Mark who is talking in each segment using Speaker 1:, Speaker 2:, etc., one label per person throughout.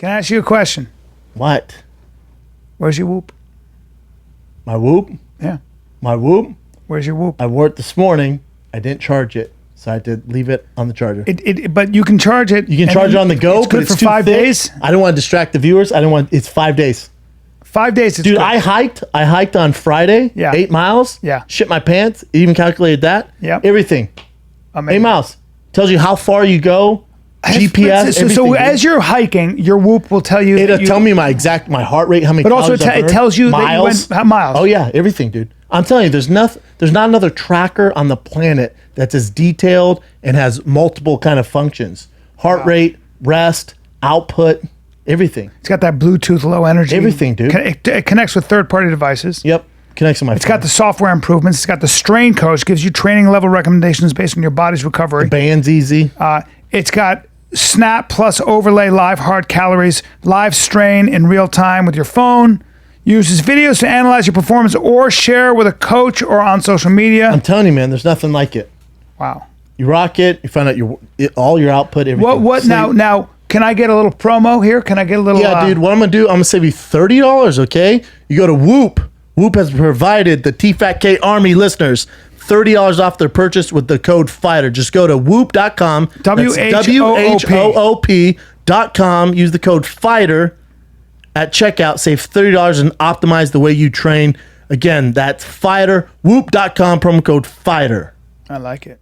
Speaker 1: Can I ask you a question?
Speaker 2: What?
Speaker 1: Where's your whoop?
Speaker 2: My whoop?
Speaker 1: Yeah.
Speaker 2: My whoop?
Speaker 1: Where's your whoop?
Speaker 2: I wore it this morning. I didn't charge it, so I had to leave it on the charger.
Speaker 1: But you can charge it.
Speaker 2: You can charge it on the go,
Speaker 1: it's good
Speaker 2: but it's
Speaker 1: for
Speaker 2: too
Speaker 1: 5
Speaker 2: thick.
Speaker 1: days.
Speaker 2: I don't want to distract the viewers. It's 5 days.
Speaker 1: 5 days. It's
Speaker 2: Dude,
Speaker 1: good.
Speaker 2: I hiked on Friday.
Speaker 1: Yeah.
Speaker 2: 8 miles.
Speaker 1: Yeah.
Speaker 2: Shit my pants. Even calculated that.
Speaker 1: Yep.
Speaker 2: Everything.
Speaker 1: Amazing.
Speaker 2: 8 miles. Tells you how far you go. GPS.
Speaker 1: So
Speaker 2: everything,
Speaker 1: as you're hiking, your whoop will tell you.
Speaker 2: It'll tell me my heart rate, how many.
Speaker 1: But also
Speaker 2: calories I
Speaker 1: it
Speaker 2: burned,
Speaker 1: tells you
Speaker 2: miles.
Speaker 1: that you went how miles.
Speaker 2: Oh yeah, everything, dude. I'm telling you, there's not another tracker on the planet that's as detailed and has multiple kind of functions: heart rate, rest, output, everything.
Speaker 1: It's got that Bluetooth low energy.
Speaker 2: Everything, dude.
Speaker 1: It connects with third-party devices.
Speaker 2: Yep, connects to my.
Speaker 1: It's got the software improvements. It's got the strain coach, gives you training level recommendations based on your body's recovery.
Speaker 2: band's easy.
Speaker 1: It's got Snap plus overlay live heart calories, live strain in real time with your phone. Uses videos to analyze your performance or share with a coach or on social media.
Speaker 2: I'm telling you, man, there's nothing like it.
Speaker 1: Wow.
Speaker 2: You rock it. You find out all your output. Everything.
Speaker 1: What
Speaker 2: Sleep.
Speaker 1: now? Can I get a little promo here? Can I get a little?
Speaker 2: Yeah, dude. What I'm gonna do? I'm gonna save you $30. Okay. You go to Whoop. Whoop has provided the TFATK Army listeners $30 off their purchase with the code FIGHTER. Just go to whoop.com. WHOOP.com. Use the code FIGHTER at checkout. Save $30 and optimize the way you train. Again, that's FIGHTER. Whoop.com. Promo code FIGHTER.
Speaker 1: I like it.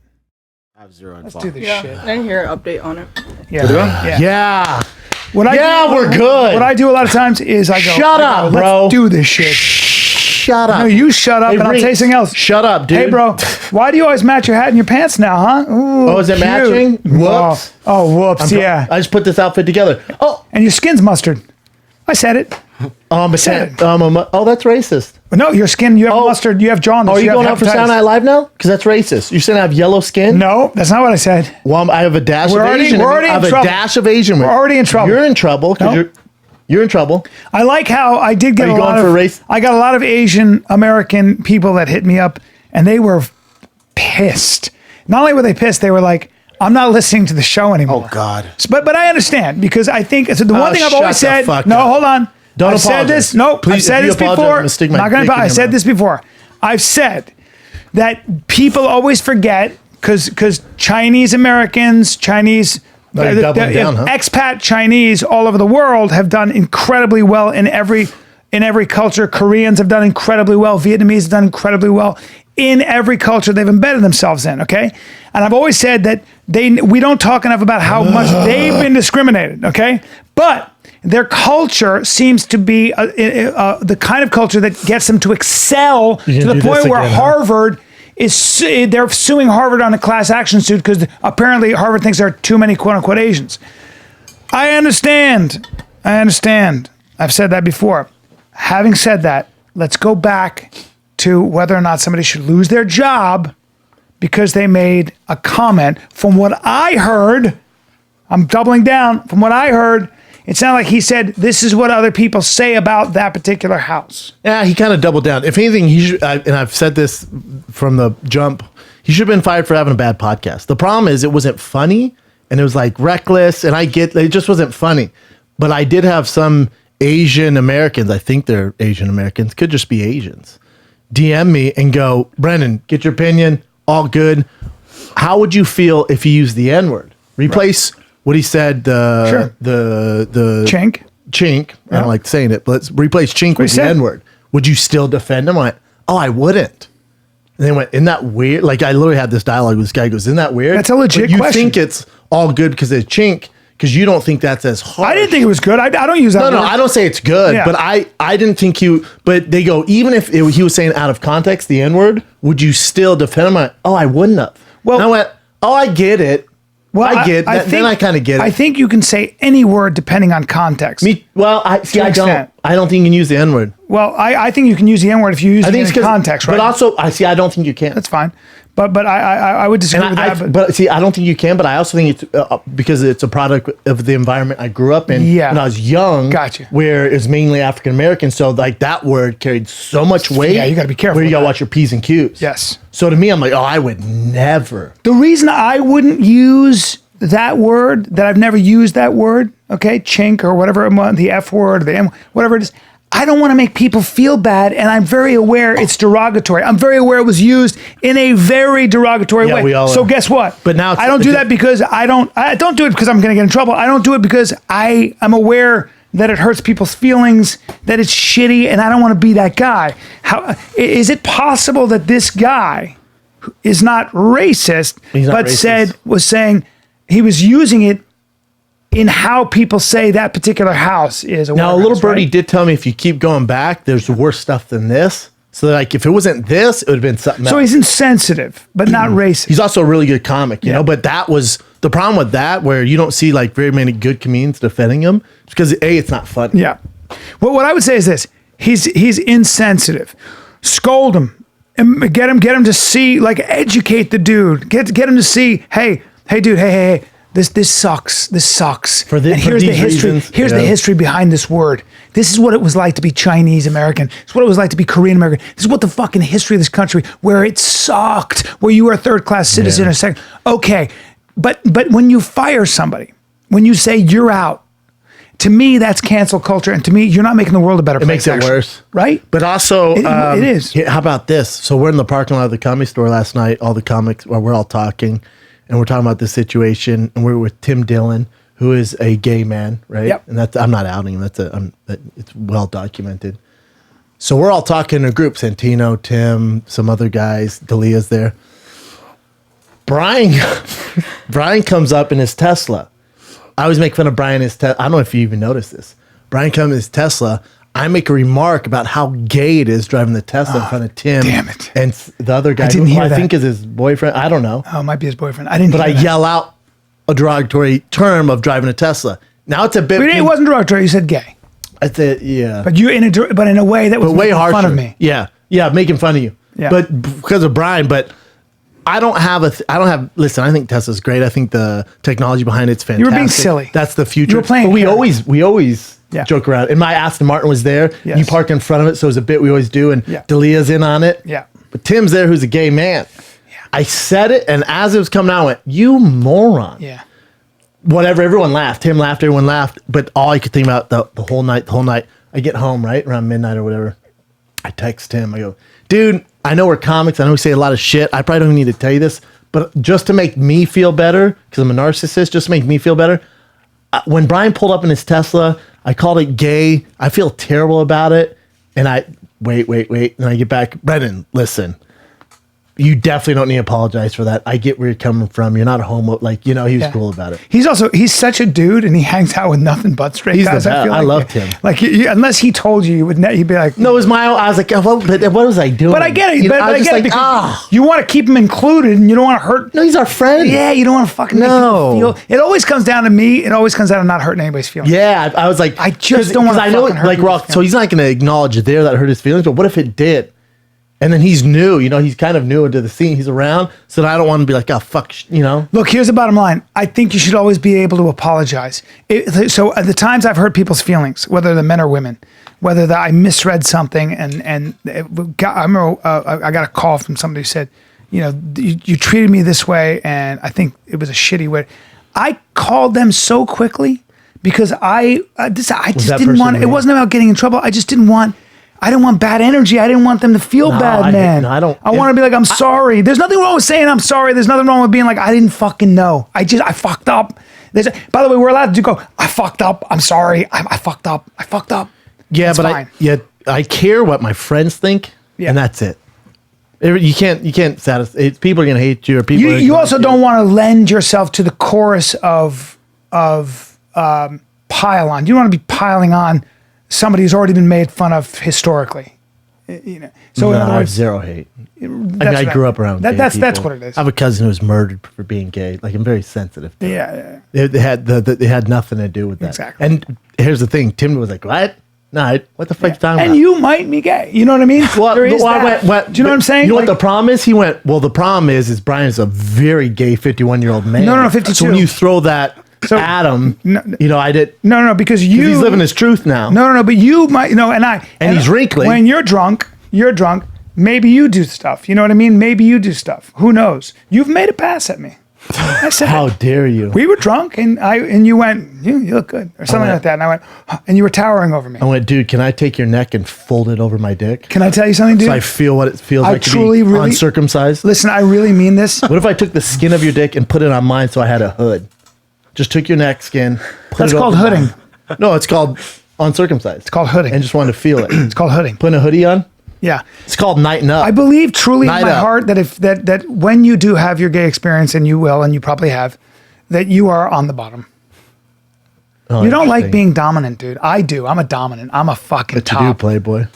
Speaker 1: Let's do this shit.
Speaker 3: I didn't hear an update on it.
Speaker 2: Yeah.
Speaker 1: We're
Speaker 2: good.
Speaker 1: What I do a lot of times is I go,
Speaker 2: Shut up, bro.
Speaker 1: Let's do this shit.
Speaker 2: Shut up.
Speaker 1: No, you shut up,
Speaker 2: Hey,
Speaker 1: and I'll say
Speaker 2: Reese,
Speaker 1: something else.
Speaker 2: Shut up, dude.
Speaker 1: Hey, bro, why do you always match your hat and your pants now, huh? Ooh,
Speaker 2: Oh, is it
Speaker 1: cute.
Speaker 2: matching? Whoops.
Speaker 1: Oh, whoops, yeah.
Speaker 2: I just put this outfit together. Oh,
Speaker 1: And your skin's mustard. I said it.
Speaker 2: that's racist.
Speaker 1: No, your skin, you have mustard, you have jaundice.
Speaker 2: Are you
Speaker 1: have
Speaker 2: going out for
Speaker 1: hepatitis.
Speaker 2: Saturday Night Live now? Because that's racist. You're saying I have yellow skin?
Speaker 1: No, that's not what I said.
Speaker 2: Well, I have a dash
Speaker 1: We're
Speaker 2: of
Speaker 1: already-
Speaker 2: Asian.
Speaker 1: we're already
Speaker 2: I have
Speaker 1: in
Speaker 2: a
Speaker 1: trouble.
Speaker 2: dash of Asian.
Speaker 1: We're already in trouble.
Speaker 2: You're in trouble because
Speaker 1: No.
Speaker 2: you're in trouble.
Speaker 1: I like how I did get
Speaker 2: Are you
Speaker 1: a lot
Speaker 2: going for
Speaker 1: of
Speaker 2: race?
Speaker 1: I got a lot of Asian American people that hit me up, and they were pissed. Not only were they pissed, they were like, "I'm not listening to the show anymore."
Speaker 2: Oh God.
Speaker 1: But I understand because I think so. The one thing I've
Speaker 2: shut
Speaker 1: always
Speaker 2: the
Speaker 1: said.
Speaker 2: fuck
Speaker 1: No,
Speaker 2: up.
Speaker 1: hold on.
Speaker 2: Don't
Speaker 1: I've said
Speaker 2: apologize.
Speaker 1: this. No, I've
Speaker 2: Please,
Speaker 1: said
Speaker 2: if you
Speaker 1: this
Speaker 2: apologize,
Speaker 1: before.
Speaker 2: I'm gonna stick my
Speaker 1: Not gonna.
Speaker 2: dick in
Speaker 1: I
Speaker 2: your
Speaker 1: said
Speaker 2: mouth.
Speaker 1: this before. I've said that people always forget because Chinese Americans, Chinese.
Speaker 2: Now you're doubling down, huh?
Speaker 1: Expat Chinese all over the world have done incredibly well in every culture. Koreans have done incredibly well. Vietnamese have done incredibly well in every culture they've embedded themselves in. Okay, and I've always said that we don't talk enough about how much they've been discriminated. Okay, but their culture seems to be the kind of culture that gets them to excel to the
Speaker 2: do
Speaker 1: point
Speaker 2: this
Speaker 1: where
Speaker 2: again, huh?
Speaker 1: Harvard they're suing Harvard on a class action suit because apparently Harvard thinks there are too many quote unquote Asians. I understand. I've said that before. Having said that, let's go back to whether or not somebody should lose their job because they made a comment. From what I heard, I'm doubling down. From what I heard, it sounded like he said, this is what other people say about that particular house.
Speaker 2: Yeah, he kind of doubled down. If anything, he should, and I've said this from the jump, he should have been fired for having a bad podcast. The problem is it wasn't funny and it was like reckless, and it just wasn't funny. But I did have some Asian Americans, I think they're Asian Americans, could just be Asians, DM me and go, Brendan, get your opinion, all good. How would you feel if he used the N-word? Replace what he said, the
Speaker 1: Chink.
Speaker 2: Chink. I don't like saying it, but let's replace Chink with the N-word. Would you still defend him? I went, oh, I wouldn't. And they went, isn't that weird? Like, I literally had this dialogue with this guy. He goes, isn't that weird?
Speaker 1: That's a legit
Speaker 2: but you
Speaker 1: question.
Speaker 2: think it's all good because it's Chink, because you don't think that's as hard.
Speaker 1: I didn't think it was good. I don't use that word.
Speaker 2: No, I don't say it's good,
Speaker 1: Yeah.
Speaker 2: but I didn't think but they go, even if he was saying out of context, the N-word, would you still defend him? I wouldn't have.
Speaker 1: Well-
Speaker 2: and I went, oh, I get it.
Speaker 1: Well,
Speaker 2: I get that. Then I kind of get it.
Speaker 1: I think you can say any word depending on context.
Speaker 2: I
Speaker 1: an extent.
Speaker 2: don't think you can use the N-word.
Speaker 1: Well, I think you can use the N word if you use it in context, right?
Speaker 2: But also, I don't think you can.
Speaker 1: That's fine. But I would disagree with that.
Speaker 2: But I don't think you can. But I also think it's because it's a product of the environment I grew up in
Speaker 1: Yeah.
Speaker 2: when I was young.
Speaker 1: Gotcha.
Speaker 2: Where it was mainly African American, so like that word carried so much weight.
Speaker 1: Yeah, you gotta be careful
Speaker 2: Where you
Speaker 1: with
Speaker 2: gotta
Speaker 1: that.
Speaker 2: watch your P's and Q's.
Speaker 1: Yes.
Speaker 2: So to me, I'm like, oh, I would never.
Speaker 1: The reason I wouldn't use that word, that I've never used that word, okay, chink or whatever, the F word, the M, whatever it is, I don't want to make people feel bad, and I'm very aware it's derogatory. I'm very aware it was used in a very derogatory way.
Speaker 2: We all
Speaker 1: so
Speaker 2: are.
Speaker 1: guess what?
Speaker 2: But now
Speaker 1: I don't do that because I don't do it because I'm going to get in trouble. I don't do it because I am aware that it hurts people's feelings, that it's shitty, and I don't want to be that guy. How is it possible that this guy is not racist, but
Speaker 2: racist.
Speaker 1: was saying he was using it in how people say that particular house is a
Speaker 2: Now, a
Speaker 1: warehouse,
Speaker 2: little birdie
Speaker 1: right?
Speaker 2: did tell me if you keep going back, there's worse stuff than this. So, like, if it wasn't this, it would have been something else.
Speaker 1: So he's insensitive, but not racist.
Speaker 2: He's also a really good comic, you know, but that was the problem with that, where you don't see, like, very many good comedians defending him. It's because, A, it's not funny.
Speaker 1: Yeah. Well, what I would say is this: he's insensitive. Scold him, and get him to see, like, educate the dude. Get him to see, hey, dude, hey. This sucks. This sucks.
Speaker 2: For
Speaker 1: and here's the
Speaker 2: these
Speaker 1: history.
Speaker 2: reasons,
Speaker 1: Here's the history behind this word. This is what it was like to be Chinese American. This is what it was like to be Korean American. This is what the fucking history of this country, where it sucked, where you were a third class citizen or second. Okay, but when you fire somebody, when you say you're out, to me that's cancel culture, and to me you're not making the world a better place.
Speaker 2: It makes it
Speaker 1: actually.
Speaker 2: worse,
Speaker 1: right?
Speaker 2: But also,
Speaker 1: it is.
Speaker 2: How about this? So we're in the parking lot of the Comedy Store last night. All the comics, well, we're all talking. And we're talking about this situation, and we're with Tim Dillon, who is a gay man, right?
Speaker 1: Yep.
Speaker 2: And I'm not outing him. It's well documented. So we're all talking in a group. Santino, Tim, some other guys. Dalia's there. Bryan comes up in his Tesla. I always make fun of Bryan in his Tesla. I don't know if you even noticed this. Bryan comes in his Tesla. I make a remark about how gay it is driving the Tesla in front of Tim.
Speaker 1: Damn it.
Speaker 2: And the other guy,
Speaker 1: didn't hear
Speaker 2: I
Speaker 1: that.
Speaker 2: think is his boyfriend. I don't know.
Speaker 1: Oh, it might be his boyfriend. I didn't.
Speaker 2: But I
Speaker 1: hear that.
Speaker 2: yell out a derogatory term of driving a Tesla. Now it's a bit.
Speaker 1: It wasn't derogatory. You said gay,
Speaker 2: I said, yeah.
Speaker 1: but you in a way that was
Speaker 2: way
Speaker 1: making
Speaker 2: harsher.
Speaker 1: fun of me.
Speaker 2: Yeah, making fun of you.
Speaker 1: Yeah.
Speaker 2: But because of Bryan, but I don't have. Listen, I think Tesla's great. I think the technology behind it's fantastic.
Speaker 1: You were being silly.
Speaker 2: That's the future.
Speaker 1: You were playing
Speaker 2: But we
Speaker 1: character.
Speaker 2: always
Speaker 1: Yeah.
Speaker 2: joke around. And my Aston Martin was there.
Speaker 1: Yes.
Speaker 2: You parked in front of it, so it was a bit we always do. And
Speaker 1: Yeah.
Speaker 2: Dalia's in on it.
Speaker 1: Yeah.
Speaker 2: But Tim's there, who's a gay man.
Speaker 1: Yeah.
Speaker 2: I said it, and as it was coming out, I went, "You moron!"
Speaker 1: Yeah.
Speaker 2: Whatever, everyone laughed. Tim laughed, everyone laughed. But all I could think about the whole night, I get home, right, around midnight or whatever. I text him. I go, dude, I know we're comics. I know we say a lot of shit. I probably don't even need to tell you this. But just to make me feel better, because I'm a narcissist, just to make me feel better, when Bryan pulled up in his Tesla, I called it gay. I feel terrible about it. And I, wait. And I get back, Brendan, listen. You definitely don't need to apologize for that. I get where you're coming from. You're not a homo. Like, he was cool about it.
Speaker 1: He's such a dude, and he hangs out with nothing but straight
Speaker 2: He's the
Speaker 1: guys.
Speaker 2: best. I loved him.
Speaker 1: Like, unless he told you, he'd be like,
Speaker 2: No, it was my own. I was like, what was I doing?
Speaker 1: But I get it.
Speaker 2: You know,
Speaker 1: But
Speaker 2: I
Speaker 1: I
Speaker 2: was
Speaker 1: get
Speaker 2: just
Speaker 1: it because
Speaker 2: ah.
Speaker 1: you want to keep him included, and you don't want to hurt.
Speaker 2: No, he's our friend.
Speaker 1: Yeah, you don't want to fucking make people feel. It always comes down to me. It always comes down to not hurting anybody's feelings.
Speaker 2: Yeah, I was like,
Speaker 1: I just don't wanna
Speaker 2: I know,
Speaker 1: fucking hurt
Speaker 2: like,
Speaker 1: people's
Speaker 2: Rock. So
Speaker 1: feelings.
Speaker 2: he's not going to acknowledge it there that hurt his feelings. But what if it did? And then he's new. He's kind of new into the scene. He's around, so I don't want to be like, oh fuck,
Speaker 1: Look, here's the bottom line. I think you should always be able to apologize. So at the times I've hurt people's feelings, whether they're men or women, whether I misread something, and I remember I got a call from somebody who said, you treated me this way, and I think it was a shitty way. I called them so quickly because I just didn't want. It wasn't about getting in trouble. I just didn't want. I didn't want bad energy. I didn't want them to feel bad, man.
Speaker 2: I don't.
Speaker 1: I want to be like, I'm sorry. There's nothing wrong with saying I'm sorry. There's nothing wrong with being like, I didn't fucking know. I fucked up. By the way, we're allowed to go, I fucked up. I'm sorry. I fucked up. I fucked up.
Speaker 2: Yeah,
Speaker 1: It's
Speaker 2: but
Speaker 1: fine.
Speaker 2: I care what my friends think,
Speaker 1: Yeah.
Speaker 2: and that's it. You can't satisfy. People are gonna hate you, or people.
Speaker 1: You also don't want to lend yourself to the chorus of pile on. You don't want to be piling on somebody who's already been made fun of historically. So in
Speaker 2: No,
Speaker 1: other
Speaker 2: I have
Speaker 1: words,
Speaker 2: zero hate.
Speaker 1: that's
Speaker 2: I
Speaker 1: what
Speaker 2: grew up around. Gay
Speaker 1: that's
Speaker 2: people.
Speaker 1: what it is.
Speaker 2: I have a cousin who was murdered for being gay. Like, I'm very sensitive to it.
Speaker 1: Yeah.
Speaker 2: They had nothing to do with that.
Speaker 1: Exactly.
Speaker 2: And here's the thing: Tim was like, "What? No, what the fuck you talking
Speaker 1: And
Speaker 2: about?"
Speaker 1: you might be gay. You know what I mean?
Speaker 2: Well,
Speaker 1: There is
Speaker 2: well, I
Speaker 1: that.
Speaker 2: went,
Speaker 1: Do you know what I'm saying?
Speaker 2: You know what
Speaker 1: Like-
Speaker 2: the problem is? He went, well, the problem is Brian's a very gay 51-year-old man.
Speaker 1: No, 52.
Speaker 2: So when you throw that at him, I did.
Speaker 1: No, because you.
Speaker 2: He's living his truth now.
Speaker 1: No, but you might, and
Speaker 2: he's wrinkly.
Speaker 1: When you're drunk, maybe you do stuff. You know what I mean? Maybe you do stuff. Who knows? You've made a pass at me. I said,
Speaker 2: How dare you?
Speaker 1: we were drunk, and you went, you look good, or something like that. And I went, "Huh," and you were towering over me.
Speaker 2: I went, dude, can I take your neck and fold it over my dick?
Speaker 1: Can I tell you something, dude?
Speaker 2: So I feel what it feels
Speaker 1: I
Speaker 2: like to
Speaker 1: truly,
Speaker 2: be
Speaker 1: really-
Speaker 2: uncircumcised.
Speaker 1: Listen, I really mean this.
Speaker 2: What if I took the skin of your dick and put it on mine so I had a hood? Just took your neck skin. Put
Speaker 1: That's
Speaker 2: it
Speaker 1: called
Speaker 2: over
Speaker 1: hooding.
Speaker 2: mine. No, it's called uncircumcised.
Speaker 1: It's called hooding.
Speaker 2: And just wanted to feel it.
Speaker 1: It's called hooding.
Speaker 2: Putting a hoodie on?
Speaker 1: Yeah.
Speaker 2: It's called nighten up.
Speaker 1: I believe truly in
Speaker 2: Night
Speaker 1: my
Speaker 2: up.
Speaker 1: heart that if that when you do have your gay experience, and you will, and you probably have, that you are on the bottom.
Speaker 2: Oh,
Speaker 1: You don't like
Speaker 2: interesting.
Speaker 1: being dominant, dude. I do. I'm a dominant. I'm a fucking
Speaker 2: But you do,
Speaker 1: top.
Speaker 2: Playboy.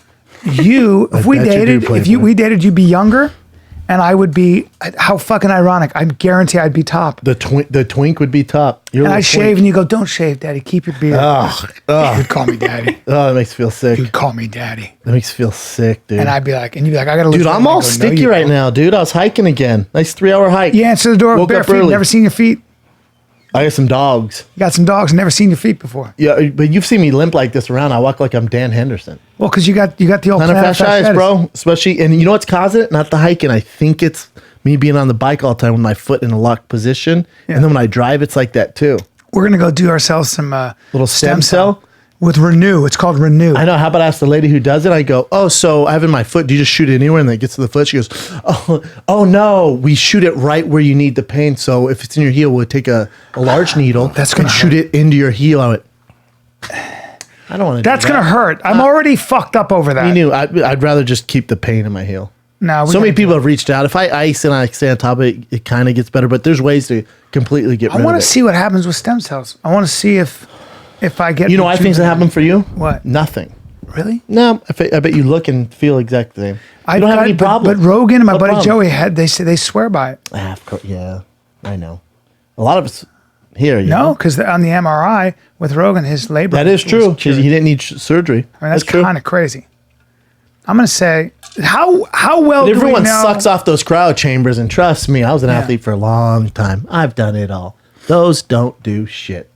Speaker 1: You, if we
Speaker 2: bet you do,
Speaker 1: dated, if you
Speaker 2: Playboy.
Speaker 1: we dated, you'd be younger, and I would be. How fucking ironic! I guarantee I'd be top.
Speaker 2: The twink would be top. You're
Speaker 1: And
Speaker 2: a
Speaker 1: I
Speaker 2: little
Speaker 1: shave,
Speaker 2: twink.
Speaker 1: and you go, "Don't shave, daddy. Keep your beard." You'd call me daddy.
Speaker 2: Oh, that makes me feel sick.
Speaker 1: You'd call me daddy,
Speaker 2: That makes me feel sick, dude.
Speaker 1: and I'd be like, and you'd be like, "I gotta." Lose
Speaker 2: Dude,
Speaker 1: weight."
Speaker 2: I'm
Speaker 1: And I
Speaker 2: all
Speaker 1: go, "No,
Speaker 2: sticky
Speaker 1: you
Speaker 2: right
Speaker 1: don't."
Speaker 2: now, dude. I was hiking again. Nice 3-hour hike.
Speaker 1: You answer the door
Speaker 2: Woke
Speaker 1: bare
Speaker 2: up
Speaker 1: feet.
Speaker 2: early.
Speaker 1: Never seen your feet.
Speaker 2: I got some dogs.
Speaker 1: You got some dogs. Never seen your feet before.
Speaker 2: Yeah, but you've seen me limp like this around. I walk like I'm Dan Henderson.
Speaker 1: Well, because you got the old
Speaker 2: Kind of
Speaker 1: plantar
Speaker 2: fasciitis,
Speaker 1: fasciitis.
Speaker 2: bro. Especially, and you know what's causing it? Not the hiking. I think it's me being on the bike all the time with my foot in a locked position.
Speaker 1: Yeah.
Speaker 2: And then when I drive, it's like that too.
Speaker 1: We're gonna go do ourselves some
Speaker 2: Little stem cell?
Speaker 1: with Renew. It's called Renew.
Speaker 2: I know. How about I ask the lady who does it? I go, oh, so I have in my foot. Do you just shoot it anywhere? And then it gets to the foot. She goes, oh no, we shoot it right where you need the pain. So if it's in your heel, we'll take a large needle.
Speaker 1: That's
Speaker 2: and
Speaker 1: gonna
Speaker 2: shoot
Speaker 1: hurt.
Speaker 2: it into your heel. I went, I don't want to.
Speaker 1: That's gonna hurt. I'm already fucked up over that.
Speaker 2: You knew. I'd rather just keep the pain in my heel.
Speaker 1: No,
Speaker 2: So many people have reached out. If I ice and I stay on top of it, it kind of gets better. But there's ways to completely get rid
Speaker 1: I
Speaker 2: of
Speaker 1: want
Speaker 2: it.
Speaker 1: to see what happens with stem cells. I want to see if I get.
Speaker 2: You know, I think that happened for you.
Speaker 1: What?
Speaker 2: Nothing.
Speaker 1: Really?
Speaker 2: No, I bet you look and feel exact the same. I don't have any problem.
Speaker 1: But Rogan and my
Speaker 2: No
Speaker 1: buddy
Speaker 2: problem.
Speaker 1: Joey had. They say they swear by it.
Speaker 2: Ah, of course, yeah, I know. A lot of us here. You
Speaker 1: No,
Speaker 2: know?
Speaker 1: because on the MRI with Rogan, his labor.
Speaker 2: That is
Speaker 1: was
Speaker 2: true.
Speaker 1: cured.
Speaker 2: He didn't need surgery.
Speaker 1: I mean, that's
Speaker 2: true.
Speaker 1: kind of crazy. I'm gonna say how well
Speaker 2: But
Speaker 1: do we
Speaker 2: everyone
Speaker 1: know?
Speaker 2: sucks off those cryo chambers, and trust me, I was an athlete for a long time. I've done it all. Those don't do shit.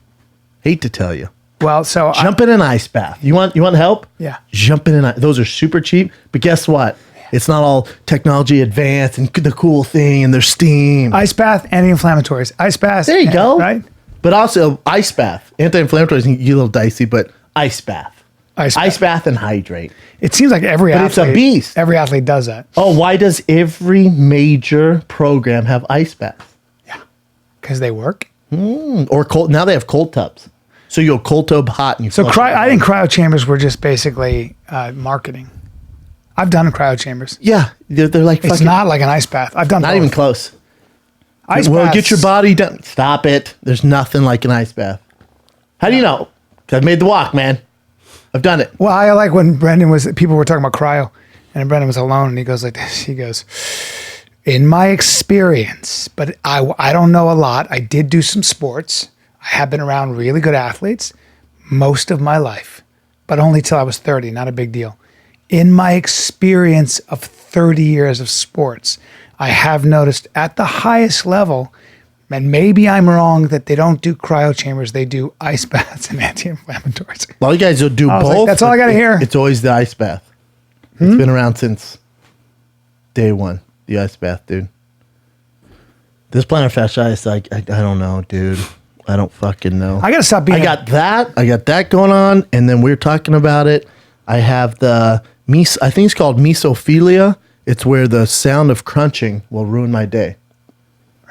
Speaker 2: Hate to tell you.
Speaker 1: Well, so
Speaker 2: Jump in an ice bath. You want help?
Speaker 1: Yeah.
Speaker 2: Jump in an ice. Those are super cheap, but guess what? It's not all technology advanced and the cool thing, and there's steam.
Speaker 1: ice bath, anti-inflammatories. Ice bath.
Speaker 2: There you go.
Speaker 1: Right.
Speaker 2: But also ice bath. Anti-inflammatories can get a little dicey, but ice bath. Ice bath and hydrate.
Speaker 1: It seems like every
Speaker 2: But
Speaker 1: athlete.
Speaker 2: it's a beast.
Speaker 1: Every athlete does that.
Speaker 2: Oh, why does every major program have ice baths?
Speaker 1: Because they work.
Speaker 2: Or cold? Now they have cold tubs. So you go cold tub hot and you.
Speaker 1: So
Speaker 2: flush it.
Speaker 1: I think cryo chambers were just basically marketing. I've done cryo chambers.
Speaker 2: Yeah, they're like
Speaker 1: It's
Speaker 2: fucking.
Speaker 1: not like an ice bath. I've done
Speaker 2: Not
Speaker 1: both.
Speaker 2: even close.
Speaker 1: Ice
Speaker 2: Well,
Speaker 1: baths.
Speaker 2: get your body done. Stop it. There's nothing like an ice bath. How do you know? 'Cause I've made the walk, man. I've done it.
Speaker 1: Well, I like when people were talking about cryo, and Brendan was alone, and he goes like this. He goes, "In my experience, but I don't know a lot. I did do some sports. I have been around really good athletes most of my life, but only till I was 30. Not a big deal. In my experience of 30 years of sports, I have noticed at the highest level." And maybe I'm wrong that they don't do cryo chambers. They do ice baths and anti-inflammatories.
Speaker 2: A lot of guys will do
Speaker 1: I was
Speaker 2: both.
Speaker 1: like, that's all I gotta
Speaker 2: but
Speaker 1: hear.
Speaker 2: It's always the ice bath. It's been around since day one. The ice bath, dude. This plantar fasciitis, I don't know, dude. I don't fucking know.
Speaker 1: I gotta stop being.
Speaker 2: I got that going on, and then we're talking about it. I have I think it's called misophonia. It's where the sound of crunching will ruin my day.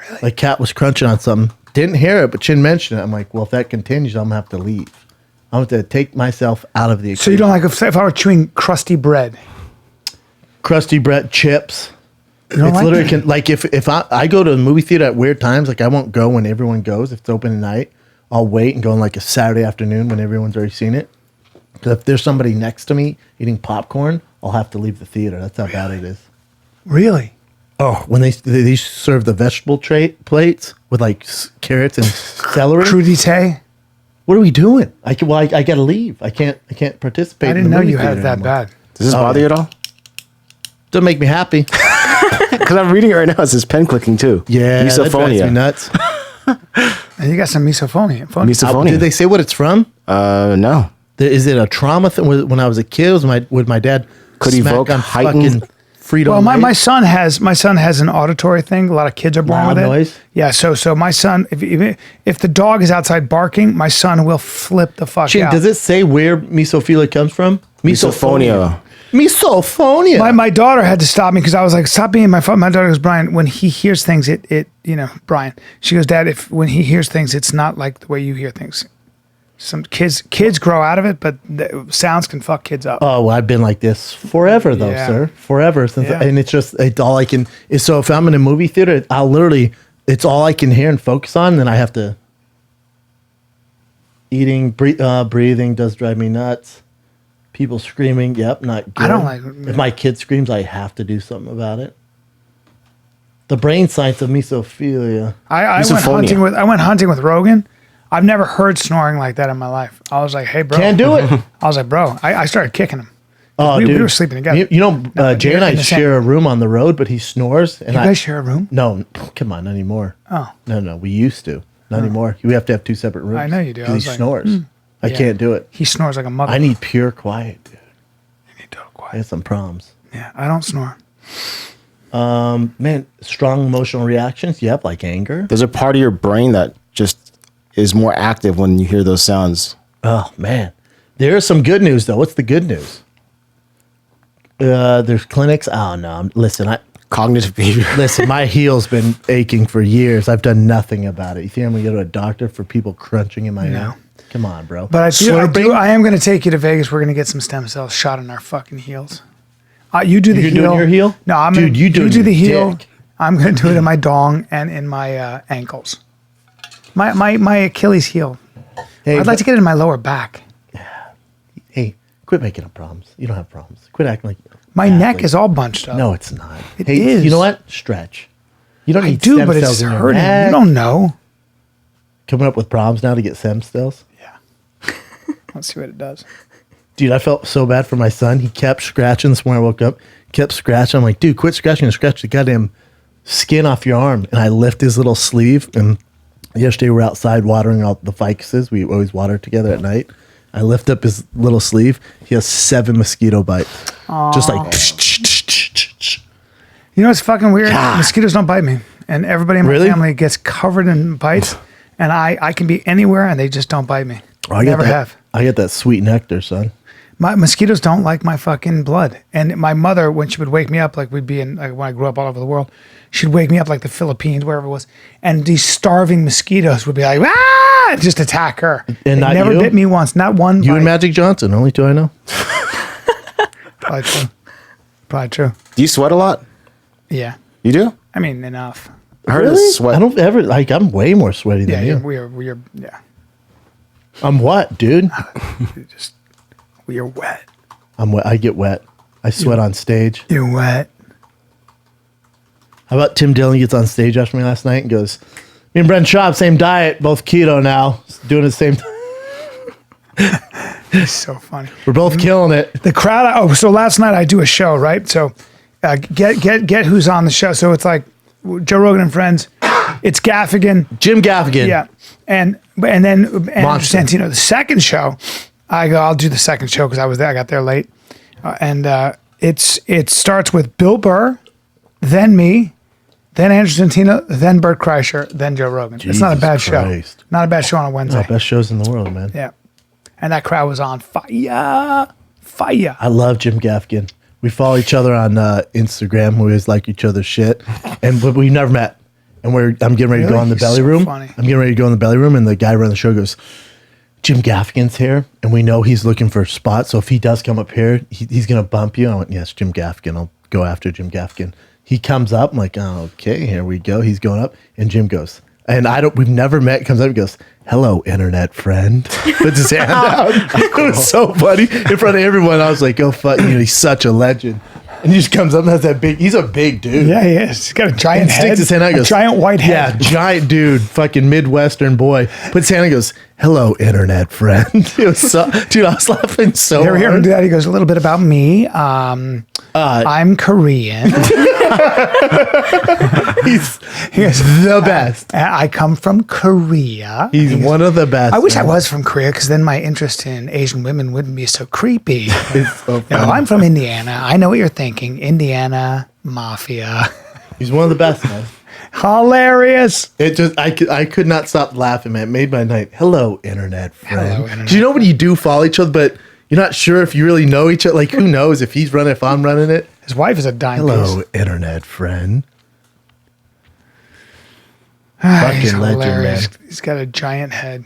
Speaker 1: Really?
Speaker 2: Like cat was crunching on something. Didn't hear it, but Chin mentioned it. I'm like, well, if that continues, I'm gonna have to leave. I'm gonna have to take myself out of the equation.
Speaker 1: So you don't like if I were chewing crusty bread?
Speaker 2: Crusty bread, chips.
Speaker 1: You don't
Speaker 2: It's
Speaker 1: like
Speaker 2: literally
Speaker 1: that?
Speaker 2: like if I go to the movie theater at weird times, like I won't go when everyone goes. If it's open at night, I'll wait and go on like a Saturday afternoon when everyone's already seen it. Because if there's somebody next to me eating popcorn, I'll have to leave the theater. That's how bad it is.
Speaker 1: Really?
Speaker 2: Oh, when they serve the vegetable plates with like carrots and celery.
Speaker 1: Crudité?
Speaker 2: What are we doing? I gotta leave. I can't participate.
Speaker 1: I
Speaker 2: in
Speaker 1: didn't
Speaker 2: the
Speaker 1: know
Speaker 2: movie
Speaker 1: you had it
Speaker 2: theater
Speaker 1: that
Speaker 2: anymore.
Speaker 1: bad.
Speaker 3: Does this bother you at all?
Speaker 2: Doesn't make me happy.
Speaker 3: Because I'm reading it right now. It says pen clicking too.
Speaker 2: Yeah, that drives me
Speaker 3: misophonia.
Speaker 2: nuts.
Speaker 1: And you got some misophonia.
Speaker 3: Misophonia.
Speaker 2: Did they say what it's from?
Speaker 3: No.
Speaker 2: Is it a trauma thing? When I was a kid, would my dad
Speaker 3: Could
Speaker 2: smack
Speaker 3: evoke
Speaker 2: on
Speaker 3: heightened
Speaker 2: fucking Frito.
Speaker 1: Well, my
Speaker 2: Lay.
Speaker 1: son has an auditory thing. A lot of kids are born
Speaker 2: Loud
Speaker 1: with it.
Speaker 2: noise?
Speaker 1: Yeah. So my son, if the dog is outside barking, my son will flip the fuck
Speaker 2: Shane,
Speaker 1: out.
Speaker 2: does it say where misophilia comes from?
Speaker 3: Misophonia.
Speaker 2: Misophonia.
Speaker 1: My daughter had to stop me because I was like, stop being my phone. My daughter goes, Brian, when he hears things, Brian, she goes, Dad, when he hears things, it's not like the way you hear things. Some kids grow out of it, but the sounds can fuck kids up.
Speaker 2: Oh, well, I've been like this forever, though,
Speaker 1: Yeah.
Speaker 2: sir. Forever since,
Speaker 1: Yeah.
Speaker 2: and it's all I can. So if I'm in a movie theater, it's all I can hear and focus on. Then I have to. Breathing does drive me nuts. People screaming, yep, not good.
Speaker 1: I don't like-
Speaker 2: If my kid screams, I have to do something about it. The brain science of misophilia.
Speaker 1: I went hunting with Rogan. I've never heard snoring like that in my life. I was like, hey, bro.
Speaker 2: Can't do it.
Speaker 1: I was like, bro. I started kicking him.
Speaker 2: Oh,
Speaker 1: we
Speaker 2: dude.
Speaker 1: were sleeping together.
Speaker 2: Jay and I
Speaker 1: in the same-
Speaker 2: share a room on the road, but he snores. And
Speaker 1: You guys share a room?
Speaker 2: No, come on, not anymore.
Speaker 1: Oh.
Speaker 2: No, we used to. Not anymore. We have to have two separate rooms.
Speaker 1: I know you do. I
Speaker 2: Because
Speaker 1: was
Speaker 2: he
Speaker 1: like,
Speaker 2: snores. I
Speaker 1: Yeah.
Speaker 2: can't do it.
Speaker 1: He snores like a mother.
Speaker 2: I need pure quiet, dude.
Speaker 1: You need total
Speaker 2: I
Speaker 1: quiet.
Speaker 2: had some problems.
Speaker 1: Yeah, I don't snore.
Speaker 2: Man, strong emotional reactions. Yep, like anger.
Speaker 3: There's a part of your brain that just is more active when you hear those sounds.
Speaker 2: Oh, man. There is some good news, though. What's the good news? There's clinics. Oh, no. Listen,
Speaker 3: Cognitive behavior.
Speaker 2: Listen, my heel's been aching for years. I've done nothing about it. You think I'm going to go to a doctor for people crunching in my ear? Come on, bro.
Speaker 1: But
Speaker 2: Slurping?
Speaker 1: I am going to take you to Vegas. We're going to get some stem cells shot in our fucking heels. You do the
Speaker 2: You're
Speaker 1: heel.
Speaker 2: doing your heel?
Speaker 1: No, I'm
Speaker 2: Dude,
Speaker 1: gonna,
Speaker 2: you doing
Speaker 1: do the
Speaker 2: your
Speaker 1: heel.
Speaker 2: dick.
Speaker 1: I'm going to do it in my dong and in my ankles. My Achilles heel.
Speaker 2: Hey,
Speaker 1: I'd like to get it in my lower back.
Speaker 2: Hey, quit making up problems. You don't have problems. Quit acting like
Speaker 1: My neck is all bunched up.
Speaker 2: No, it's not.
Speaker 1: It
Speaker 2: hey,
Speaker 1: is.
Speaker 2: You know what? Stretch. You don't
Speaker 1: I
Speaker 2: need
Speaker 1: do,
Speaker 2: stem
Speaker 1: but it's
Speaker 2: cells in your
Speaker 1: hurting.
Speaker 2: neck.
Speaker 1: You don't know.
Speaker 2: Coming up with problems now to get stem cells.
Speaker 1: Yeah. Let's see what it does.
Speaker 2: Dude, I felt so bad for my son. He kept scratching this morning. I woke up, kept scratching. I'm like, dude, quit scratching and scratch the goddamn skin off your arm. And I lift his little sleeve. And yesterday we were outside watering all the ficuses. We always water together at night. I lift up his little sleeve. He has 7 mosquito bites. Just like.
Speaker 1: You know what's fucking weird? Mosquitoes don't bite me. And everybody in my
Speaker 2: Really?
Speaker 1: family gets covered in bites. And I can be anywhere and they just don't bite me.
Speaker 2: I get
Speaker 1: Never
Speaker 2: that-
Speaker 1: have.
Speaker 2: I get that sweet nectar, son.
Speaker 1: My mosquitoes don't like my fucking blood. And my mother, when she would wake me up, like we'd be in, like when I grew up all over the world, she'd wake me up like the Philippines, wherever it was. And these starving mosquitoes would be like, ah, and just attack her.
Speaker 2: And
Speaker 1: They
Speaker 2: not
Speaker 1: never
Speaker 2: you?
Speaker 1: bit me once, not one
Speaker 2: You
Speaker 1: bite.
Speaker 2: and Magic Johnson, only two I know.
Speaker 1: Probably true. Probably true.
Speaker 3: Do you sweat a lot?
Speaker 1: Yeah.
Speaker 3: You do?
Speaker 1: I mean, enough.
Speaker 3: I heard
Speaker 2: Really?
Speaker 3: it's sweat.
Speaker 2: I don't ever like. I'm way more sweaty
Speaker 1: Yeah,
Speaker 2: than you.
Speaker 1: we're yeah.
Speaker 2: I'm what, dude?
Speaker 1: We're wet.
Speaker 2: I'm wet. I get wet. I sweat on stage.
Speaker 1: You're wet.
Speaker 2: How about Tim Dillon gets on stage after me last night and goes, "Me and Brent Schaub, same diet, both keto now, doing the same.
Speaker 1: It's so funny.
Speaker 2: We're both killing it."
Speaker 1: The crowd. So last night I do a show, right? So get who's on the show. So it's like Joe Rogan and Friends. It's Gaffigan.
Speaker 2: Jim Gaffigan.
Speaker 1: Yeah, and then Andrew
Speaker 2: Monster.
Speaker 1: Santino. The second show, I go. I'll do the second show because I was there. I got there late, and it starts with Bill Burr, then me, then Andrew Santino, then Bert Kreischer, then Joe Rogan. It's not a
Speaker 2: Jesus
Speaker 1: bad show.
Speaker 2: Christ.
Speaker 1: Not a bad show on a Wednesday.
Speaker 2: Oh, best shows in the world, man.
Speaker 1: Yeah, and that crowd was on fire, fire.
Speaker 2: I love Jim Gaffigan. We follow each other on Instagram. We always like each other's shit, but we've never met. And I'm getting ready to go
Speaker 1: Really?
Speaker 2: in the
Speaker 1: He's
Speaker 2: belly
Speaker 1: so
Speaker 2: room.
Speaker 1: funny.
Speaker 2: I'm getting ready to go in the belly room, and the guy running the show goes, "Jim Gaffigan's here, and we know he's looking for a spot. So if he does come up here, he's going to bump you." I went, "Yes, Jim Gaffigan. I'll go after Jim Gaffigan." He comes up. I'm like, "Oh, okay, here we go." He's going up, and Jim goes, and we've never met. Comes up and goes, "Hello, internet friend." Puts his hand out. It was so funny in front of everyone. I was like, "Oh fuck, he's such a legend." And he just comes up and has that big. He's a big dude.
Speaker 1: Yeah, he is. He's got a giant
Speaker 2: And
Speaker 1: head.
Speaker 2: sticks his hand out and
Speaker 1: a
Speaker 2: goes,
Speaker 1: giant white head.
Speaker 2: Yeah, giant dude, fucking Midwestern boy. Puts his hand out and goes, Hello, internet friend. It was so, dude, I was laughing so
Speaker 1: You ever hear him
Speaker 2: hard.
Speaker 1: do that? He goes, a little bit about me. I'm Korean.
Speaker 2: He's the best.
Speaker 1: I come from Korea.
Speaker 2: He's one of the best.
Speaker 1: I wish I
Speaker 2: man.
Speaker 1: was from Korea because then my interest in Asian women wouldn't be so creepy.
Speaker 2: It's so
Speaker 1: No,
Speaker 2: funny.
Speaker 1: I'm from Indiana. I know what you're thinking. Indiana Mafia.
Speaker 2: He's one of the best, man.
Speaker 1: Hilarious.
Speaker 2: It just I could not stop laughing, man. It made my night. Hello, internet friend.
Speaker 1: Hello, internet
Speaker 2: Do you know when you do follow each other, but you're not sure if you really know each other? Like, who knows if he's running, if I'm running it?
Speaker 1: His wife is a dime
Speaker 2: Hello,
Speaker 1: piece.
Speaker 2: internet friend.
Speaker 1: He's
Speaker 2: Fucking legend,
Speaker 1: hilarious.
Speaker 2: man.
Speaker 1: He's got a giant head.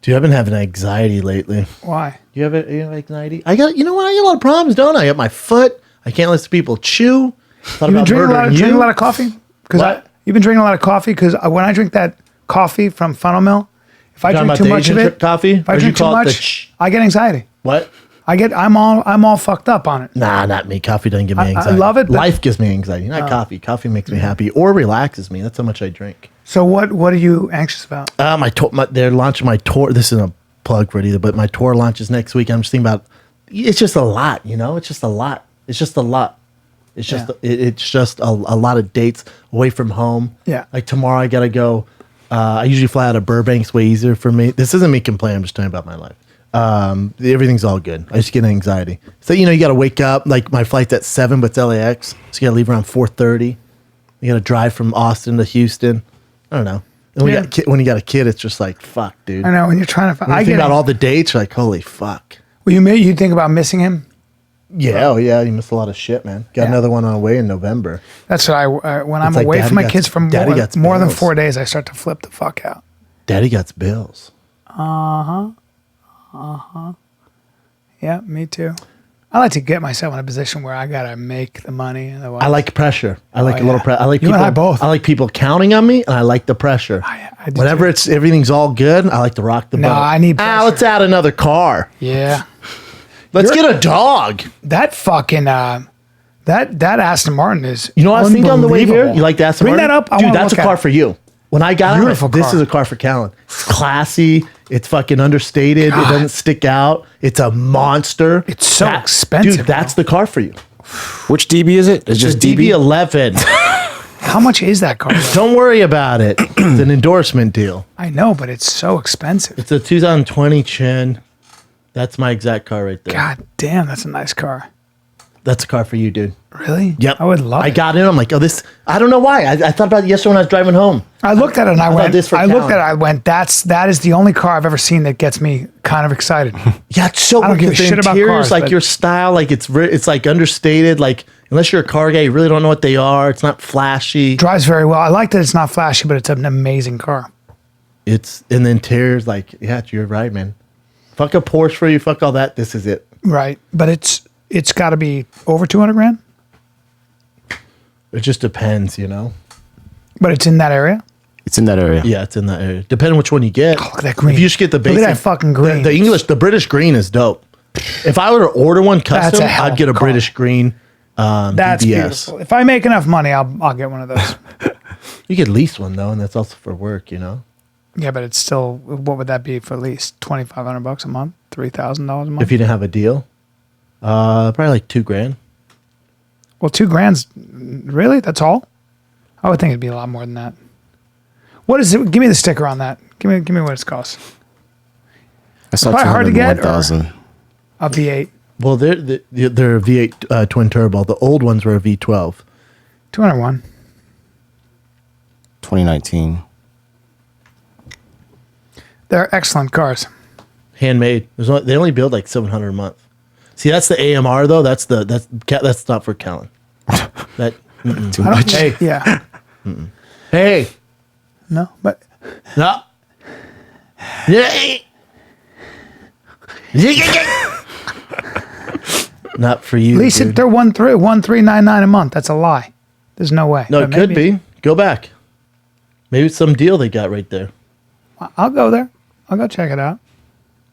Speaker 2: Dude, I've been having anxiety lately.
Speaker 1: Why?
Speaker 2: You have anxiety? You know what? I got a lot of problems, don't I? I got my foot. I can't listen to people chew. Thought
Speaker 1: You've been
Speaker 2: about
Speaker 1: drinking
Speaker 2: murdering
Speaker 1: drink a
Speaker 2: you.
Speaker 1: lot of coffee?
Speaker 2: What?
Speaker 1: You've been drinking a lot of coffee because when I drink that coffee from Funnel Mill, if I
Speaker 2: Talking
Speaker 1: drink
Speaker 2: about
Speaker 1: too
Speaker 2: the
Speaker 1: much of
Speaker 2: Asian
Speaker 1: it,
Speaker 2: coffee?
Speaker 1: if I
Speaker 2: Or do you
Speaker 1: drink too
Speaker 2: call it the
Speaker 1: much, I get anxiety.
Speaker 2: What?
Speaker 1: I'm all fucked up on it.
Speaker 2: Nah, not me. Coffee doesn't give me
Speaker 1: I
Speaker 2: anxiety.
Speaker 1: love it, but-
Speaker 2: Life gives me anxiety, not coffee. Coffee makes me happy or relaxes me. That's how much I drink.
Speaker 1: So what are you anxious about?
Speaker 2: They're launching my tour. This isn't a plug for it either, but my tour launches next week. I'm just thinking about. It's just a lot, you know. It's just a lot. It's just a lot. It's just
Speaker 1: Yeah.
Speaker 2: it's just a lot of dates away from home.
Speaker 1: Yeah.
Speaker 2: Like tomorrow, I gotta go. I usually fly out of Burbank. It's way easier for me. This isn't me complaining. I'm just talking about my life. Everything's all good. I just get anxiety. So you got to wake up. Like my flight's at 7, but it's LAX, so you got to leave around 4:30. You got to drive from Austin to Houston. I don't know. And when you got a kid, it's just like fuck, dude.
Speaker 1: I know when you're trying to.
Speaker 2: When you think about all the dates, you're like, holy fuck.
Speaker 1: Well, you think about missing him.
Speaker 2: Yeah, oh yeah, you missed a lot of shit, man. Got
Speaker 1: Yeah.
Speaker 2: another one on the way in November.
Speaker 1: That's what when I'm
Speaker 2: It's like
Speaker 1: away
Speaker 2: Daddy
Speaker 1: from my
Speaker 2: got-
Speaker 1: kids for
Speaker 2: Daddy got
Speaker 1: more than
Speaker 2: bills.
Speaker 1: 4 days, I start to flip the fuck out.
Speaker 2: Daddy got bills.
Speaker 1: Yeah, me too. I like to get myself in a position where I gotta make the money. Otherwise,
Speaker 2: I like pressure. I like a
Speaker 1: yeah.
Speaker 2: little pressure. I like
Speaker 1: You
Speaker 2: people.
Speaker 1: and I both.
Speaker 2: I like people counting on me, and I like the pressure.
Speaker 1: I do
Speaker 2: Whenever
Speaker 1: too.
Speaker 2: everything's all good, I like to rock the
Speaker 1: No,
Speaker 2: boat.
Speaker 1: I need pressure.
Speaker 2: let's add another car.
Speaker 1: Yeah,
Speaker 2: Let's get a dog.
Speaker 1: that fucking that Aston Martin is.
Speaker 2: You know what I was thinking on the way here?
Speaker 1: unbelievable.
Speaker 2: You like the Aston
Speaker 1: Bring
Speaker 2: Martin?
Speaker 1: that up. I
Speaker 2: Dude,
Speaker 1: wanna
Speaker 2: that's a
Speaker 1: look at
Speaker 2: car
Speaker 1: it.
Speaker 2: for you. When I got
Speaker 1: Beautiful
Speaker 2: it, this
Speaker 1: car.
Speaker 2: is a car for Callan. It's classy. It's fucking understated.
Speaker 1: God.
Speaker 2: It doesn't stick out. It's a monster.
Speaker 1: It's so expensive,
Speaker 2: Dude, that's
Speaker 1: bro.
Speaker 2: the car for you.
Speaker 3: Which DB is it? It's just
Speaker 2: The
Speaker 3: DB.
Speaker 2: DB11.
Speaker 1: How much is that car?
Speaker 2: Don't worry about it. It's an endorsement deal.
Speaker 1: I know, but it's so expensive.
Speaker 2: It's a 2020 Chin. That's my exact car right there.
Speaker 1: God damn, that's a nice car.
Speaker 2: That's a car for you, dude.
Speaker 1: Really?
Speaker 2: Yep.
Speaker 1: I would love
Speaker 2: I
Speaker 1: it.
Speaker 2: got in. I'm like, oh, this. I don't know why. I thought about it yesterday when I was driving home.
Speaker 1: I looked at it and I
Speaker 2: thought
Speaker 1: went.
Speaker 2: this for
Speaker 1: I looked
Speaker 2: Callan.
Speaker 1: at it. I went. That is the only car I've ever seen that gets me kind of excited.
Speaker 2: Yeah, it's so
Speaker 1: I don't
Speaker 2: weird
Speaker 1: give a
Speaker 2: 'cause the
Speaker 1: shit about
Speaker 2: interior's
Speaker 1: cars,
Speaker 2: like
Speaker 1: but-
Speaker 2: your style, like it's like understated. Like unless you're a car guy, you really don't know what they are. It's not flashy.
Speaker 1: Drives very well. I like that it's not flashy, but it's an amazing car.
Speaker 2: It's in the interior's like, yeah, you're right, man. Fuck a Porsche for you. Fuck all that. This is it.
Speaker 1: Right, but it's got to be over 200 grand.
Speaker 2: It just depends, you know.
Speaker 1: But it's in that area.
Speaker 3: It's in that area.
Speaker 2: Yeah, it's in that area. Depending which one you get.
Speaker 1: Look at that green.
Speaker 2: If you just get the
Speaker 1: Look at
Speaker 2: basic,
Speaker 1: that fucking green.
Speaker 2: the British green is dope. If I were to order one
Speaker 1: That's
Speaker 2: custom,
Speaker 1: a hell
Speaker 2: I'd get a
Speaker 1: of a car.
Speaker 2: British green.
Speaker 1: That's
Speaker 2: DBS.
Speaker 1: beautiful. If I make enough money, I'll get one of those.
Speaker 2: You could lease one though, and that's also for work, you know.
Speaker 1: Yeah, but it's still. What would that be for at least $2,500 a month? $3,000 a month.
Speaker 2: If you didn't have a deal, probably like $2,000.
Speaker 1: Well, $2,000. Really? That's all? I would think it'd be a lot more than that. What is it? Give me the sticker on that. Give me what it's cost.
Speaker 3: I saw
Speaker 1: Probably hard to get, or-
Speaker 3: 1,000.
Speaker 1: A V8,
Speaker 2: Well, they're a V8 twin turbo. The old ones were a V12.
Speaker 1: 201.
Speaker 3: 2019.
Speaker 1: They're excellent cars.
Speaker 2: Handmade. They only build like 700 a month. See, that's the AMR though. That's not for Callan. That
Speaker 3: Too
Speaker 1: I don't,
Speaker 3: much.
Speaker 2: Hey.
Speaker 1: Yeah.
Speaker 2: hey
Speaker 1: No, but
Speaker 2: no. Not for you.
Speaker 1: at least
Speaker 2: dude.
Speaker 1: they're 1399 a month. That's a lie. There's no way.
Speaker 2: No,
Speaker 1: But
Speaker 2: it could
Speaker 1: maybe-
Speaker 2: be. Go back. Maybe it's some deal they got right there.
Speaker 1: I'll go there. I'll go check it out.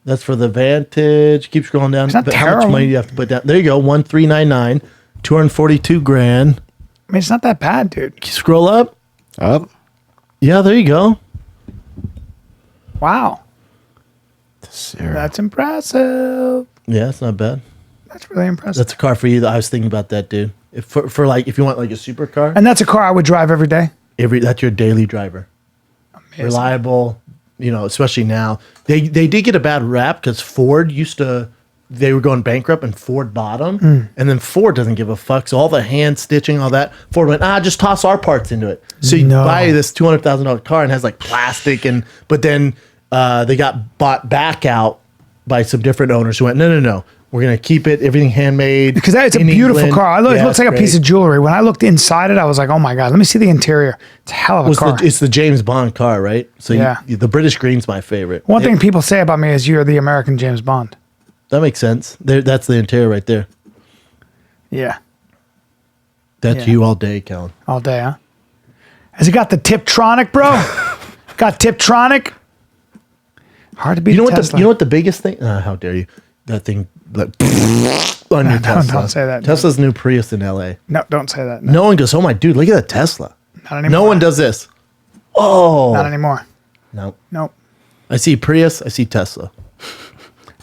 Speaker 2: That's for the Vantage. Keep scrolling down.
Speaker 1: It's not
Speaker 2: How much
Speaker 1: terrible.
Speaker 2: money do you have to put down? There you go. 1399, 242 grand.
Speaker 1: I mean, it's not that bad, dude.
Speaker 2: Scroll up.
Speaker 3: Up.
Speaker 2: Yeah, there you go.
Speaker 1: Wow.
Speaker 3: Sierra.
Speaker 1: That's impressive.
Speaker 2: Yeah, it's not bad.
Speaker 1: That's really impressive.
Speaker 2: That's a car for you. I was thinking about that, dude. If for like if you want like a supercar,
Speaker 1: And that's a car I would drive every day.
Speaker 2: that's your daily driver.
Speaker 1: Amazing.
Speaker 2: Reliable, especially now. They did get a bad rap because Ford they were going bankrupt and Ford bought them. And then Ford doesn't give a fuck. So all the hand stitching, all that, Ford went, just toss our parts into it. So you buy this $200,000 car and has like plastic but then they got bought back out by some different owners who went, no. We're going to keep it, everything handmade.
Speaker 1: Because it's a beautiful
Speaker 2: England.
Speaker 1: car. It looks
Speaker 2: it's
Speaker 1: like a
Speaker 2: great.
Speaker 1: piece of jewelry. When I looked inside it, I was like, oh my God, let me see the interior. It's a hell of a car.
Speaker 2: It's the James Bond car, right? So
Speaker 1: Yeah.
Speaker 2: the British green's my favorite.
Speaker 1: One thing people say about me is you're the American James Bond.
Speaker 2: That makes sense. That's the interior right there.
Speaker 1: Yeah.
Speaker 2: That's
Speaker 1: Yeah.
Speaker 2: you all day, Kellen.
Speaker 1: All day, huh? Has it got the Tiptronic, bro? Got Tiptronic? Hard to beat Tesla.
Speaker 2: You know what the biggest thing? How dare you? That thing like on your Tesla.
Speaker 1: Don't say that.
Speaker 2: Tesla's new Prius in LA.
Speaker 1: No, don't say that.
Speaker 2: No one goes, oh my dude, look at that Tesla.
Speaker 1: Not anymore.
Speaker 2: No one does this. Oh,
Speaker 1: Not anymore.
Speaker 2: no.
Speaker 1: Nope.
Speaker 2: I see Prius. I see Tesla.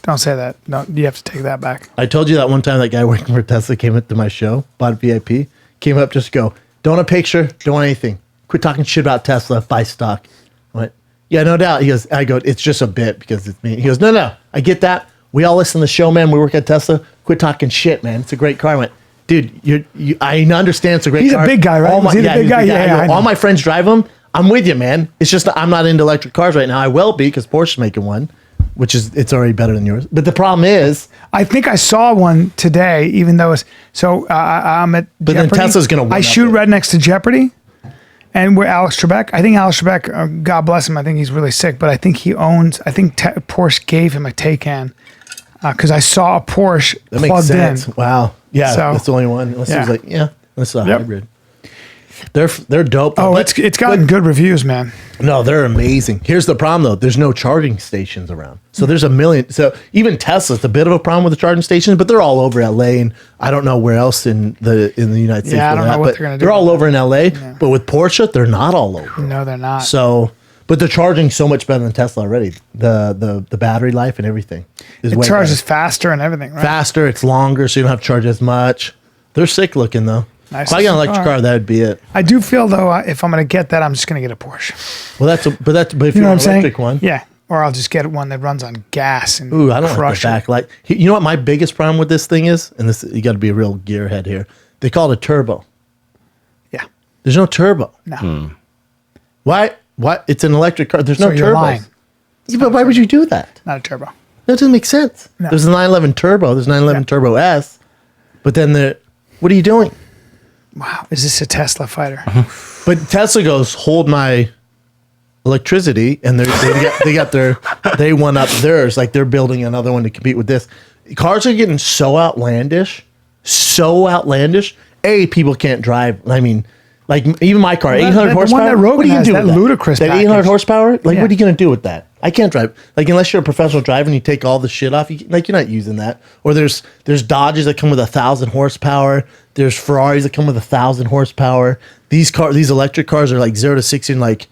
Speaker 1: Don't say that. No, you have to take that back.
Speaker 2: I told you that one time that guy working for Tesla came up to my show, bought VIP, came up just go, don't want a picture, don't want anything. Quit talking shit about Tesla, buy stock. I went, yeah, no doubt. I go, it's just a bit because it's me. He goes, no, I get that. We all listen to the show, man. We work at Tesla. Quit talking shit, man. It's a great car. I went, dude, I understand it's a great
Speaker 1: He's
Speaker 2: car.
Speaker 1: a big guy, right?
Speaker 2: All
Speaker 1: Was he the big
Speaker 2: he's a
Speaker 1: guy? Yeah,
Speaker 2: I go,
Speaker 1: I know.
Speaker 2: all my friends drive them. I'm with you, man. It's just that I'm not into electric cars right now. I will be because Porsche's making one, which is it's already better than yours. But the problem is,
Speaker 1: I think I saw one today, even though it's so I'm at.
Speaker 2: But then
Speaker 1: Jeopardy.
Speaker 2: Tesla's gonna win
Speaker 1: I
Speaker 2: up
Speaker 1: shoot
Speaker 2: it.
Speaker 1: right next to Jeopardy, and we're Alex Trebek. I think Alex Trebek, God bless him. I think he's really sick, but I think he owns. I think Porsche gave him a Taycan because I saw a Porsche
Speaker 2: that makes
Speaker 1: plugged
Speaker 2: sense.
Speaker 1: in.
Speaker 2: Wow. Yeah,
Speaker 1: So-
Speaker 2: that's the only one. Unless it was
Speaker 1: Yeah.
Speaker 2: like, that's a
Speaker 1: Yep.
Speaker 2: hybrid. They're dope.
Speaker 1: Oh,
Speaker 2: But-
Speaker 1: it's gotten good reviews, man.
Speaker 2: No, they're amazing. Here's the problem though. There's no charging stations around. So there's a million. So even Tesla's a bit of a problem with the charging stations, but they're all over LA and I don't know where else in the United States.
Speaker 1: I
Speaker 2: they're
Speaker 1: don't know
Speaker 2: at,
Speaker 1: what
Speaker 2: but
Speaker 1: they're gonna do
Speaker 2: They're all
Speaker 1: with
Speaker 2: over in LA, but with Porsche, they're not all over.
Speaker 1: No, they're not.
Speaker 2: So, but they're charging so much better than Tesla already. The battery life and everything is
Speaker 1: It
Speaker 2: way
Speaker 1: charges
Speaker 2: better.
Speaker 1: faster and everything, right?
Speaker 2: Faster. It's longer, so you don't have to charge as much. They're sick looking though.
Speaker 1: Nice
Speaker 2: If I got an
Speaker 1: looking
Speaker 2: electric
Speaker 1: car.
Speaker 2: car, that would be it.
Speaker 1: I do feel though, if I'm going to get that, I'm just going to get a Porsche.
Speaker 2: Well, but if
Speaker 1: You know what I'm
Speaker 2: want an
Speaker 1: saying?
Speaker 2: electric one,
Speaker 1: Yeah. Or I'll just get one that runs on gas and
Speaker 2: ooh, I don't like
Speaker 1: crush
Speaker 2: the
Speaker 1: it.
Speaker 2: backlight. You know what my biggest problem with this thing is, and this you got to be a real gearhead here. They call it a turbo.
Speaker 1: Yeah.
Speaker 2: There's no turbo.
Speaker 1: No.
Speaker 2: Why? What? It's an electric car. There's
Speaker 1: So
Speaker 2: no
Speaker 1: you're
Speaker 2: turbos.
Speaker 1: lying.
Speaker 2: Yeah, but why would you do that?
Speaker 1: Not a turbo.
Speaker 2: That doesn't make sense.
Speaker 1: No.
Speaker 2: There's a 911 Turbo. There's 911
Speaker 1: Yeah.
Speaker 2: Turbo S. But then what are you doing?
Speaker 1: Wow. Is this a Tesla fighter?
Speaker 2: But Tesla goes, hold my electricity, and they one up theirs. Like they're building another one to compete with this. Cars are getting so outlandish. People can't drive. I mean, like even my car,
Speaker 1: Well,
Speaker 2: 800
Speaker 1: the one
Speaker 2: horsepower.
Speaker 1: that Rogan
Speaker 2: what are you gonna
Speaker 1: has,
Speaker 2: do
Speaker 1: that
Speaker 2: with that?
Speaker 1: ludicrous
Speaker 2: That 800
Speaker 1: package.
Speaker 2: horsepower. Like,
Speaker 1: Yeah.
Speaker 2: what are you gonna do with that? I can't drive. Like, unless you're a professional driver and you take all the shit off, you're not using that. Or there's Dodges that come with 1,000 horsepower. There's Ferraris that come with 1,000 horsepower. These electric cars are like 0 to 60 in like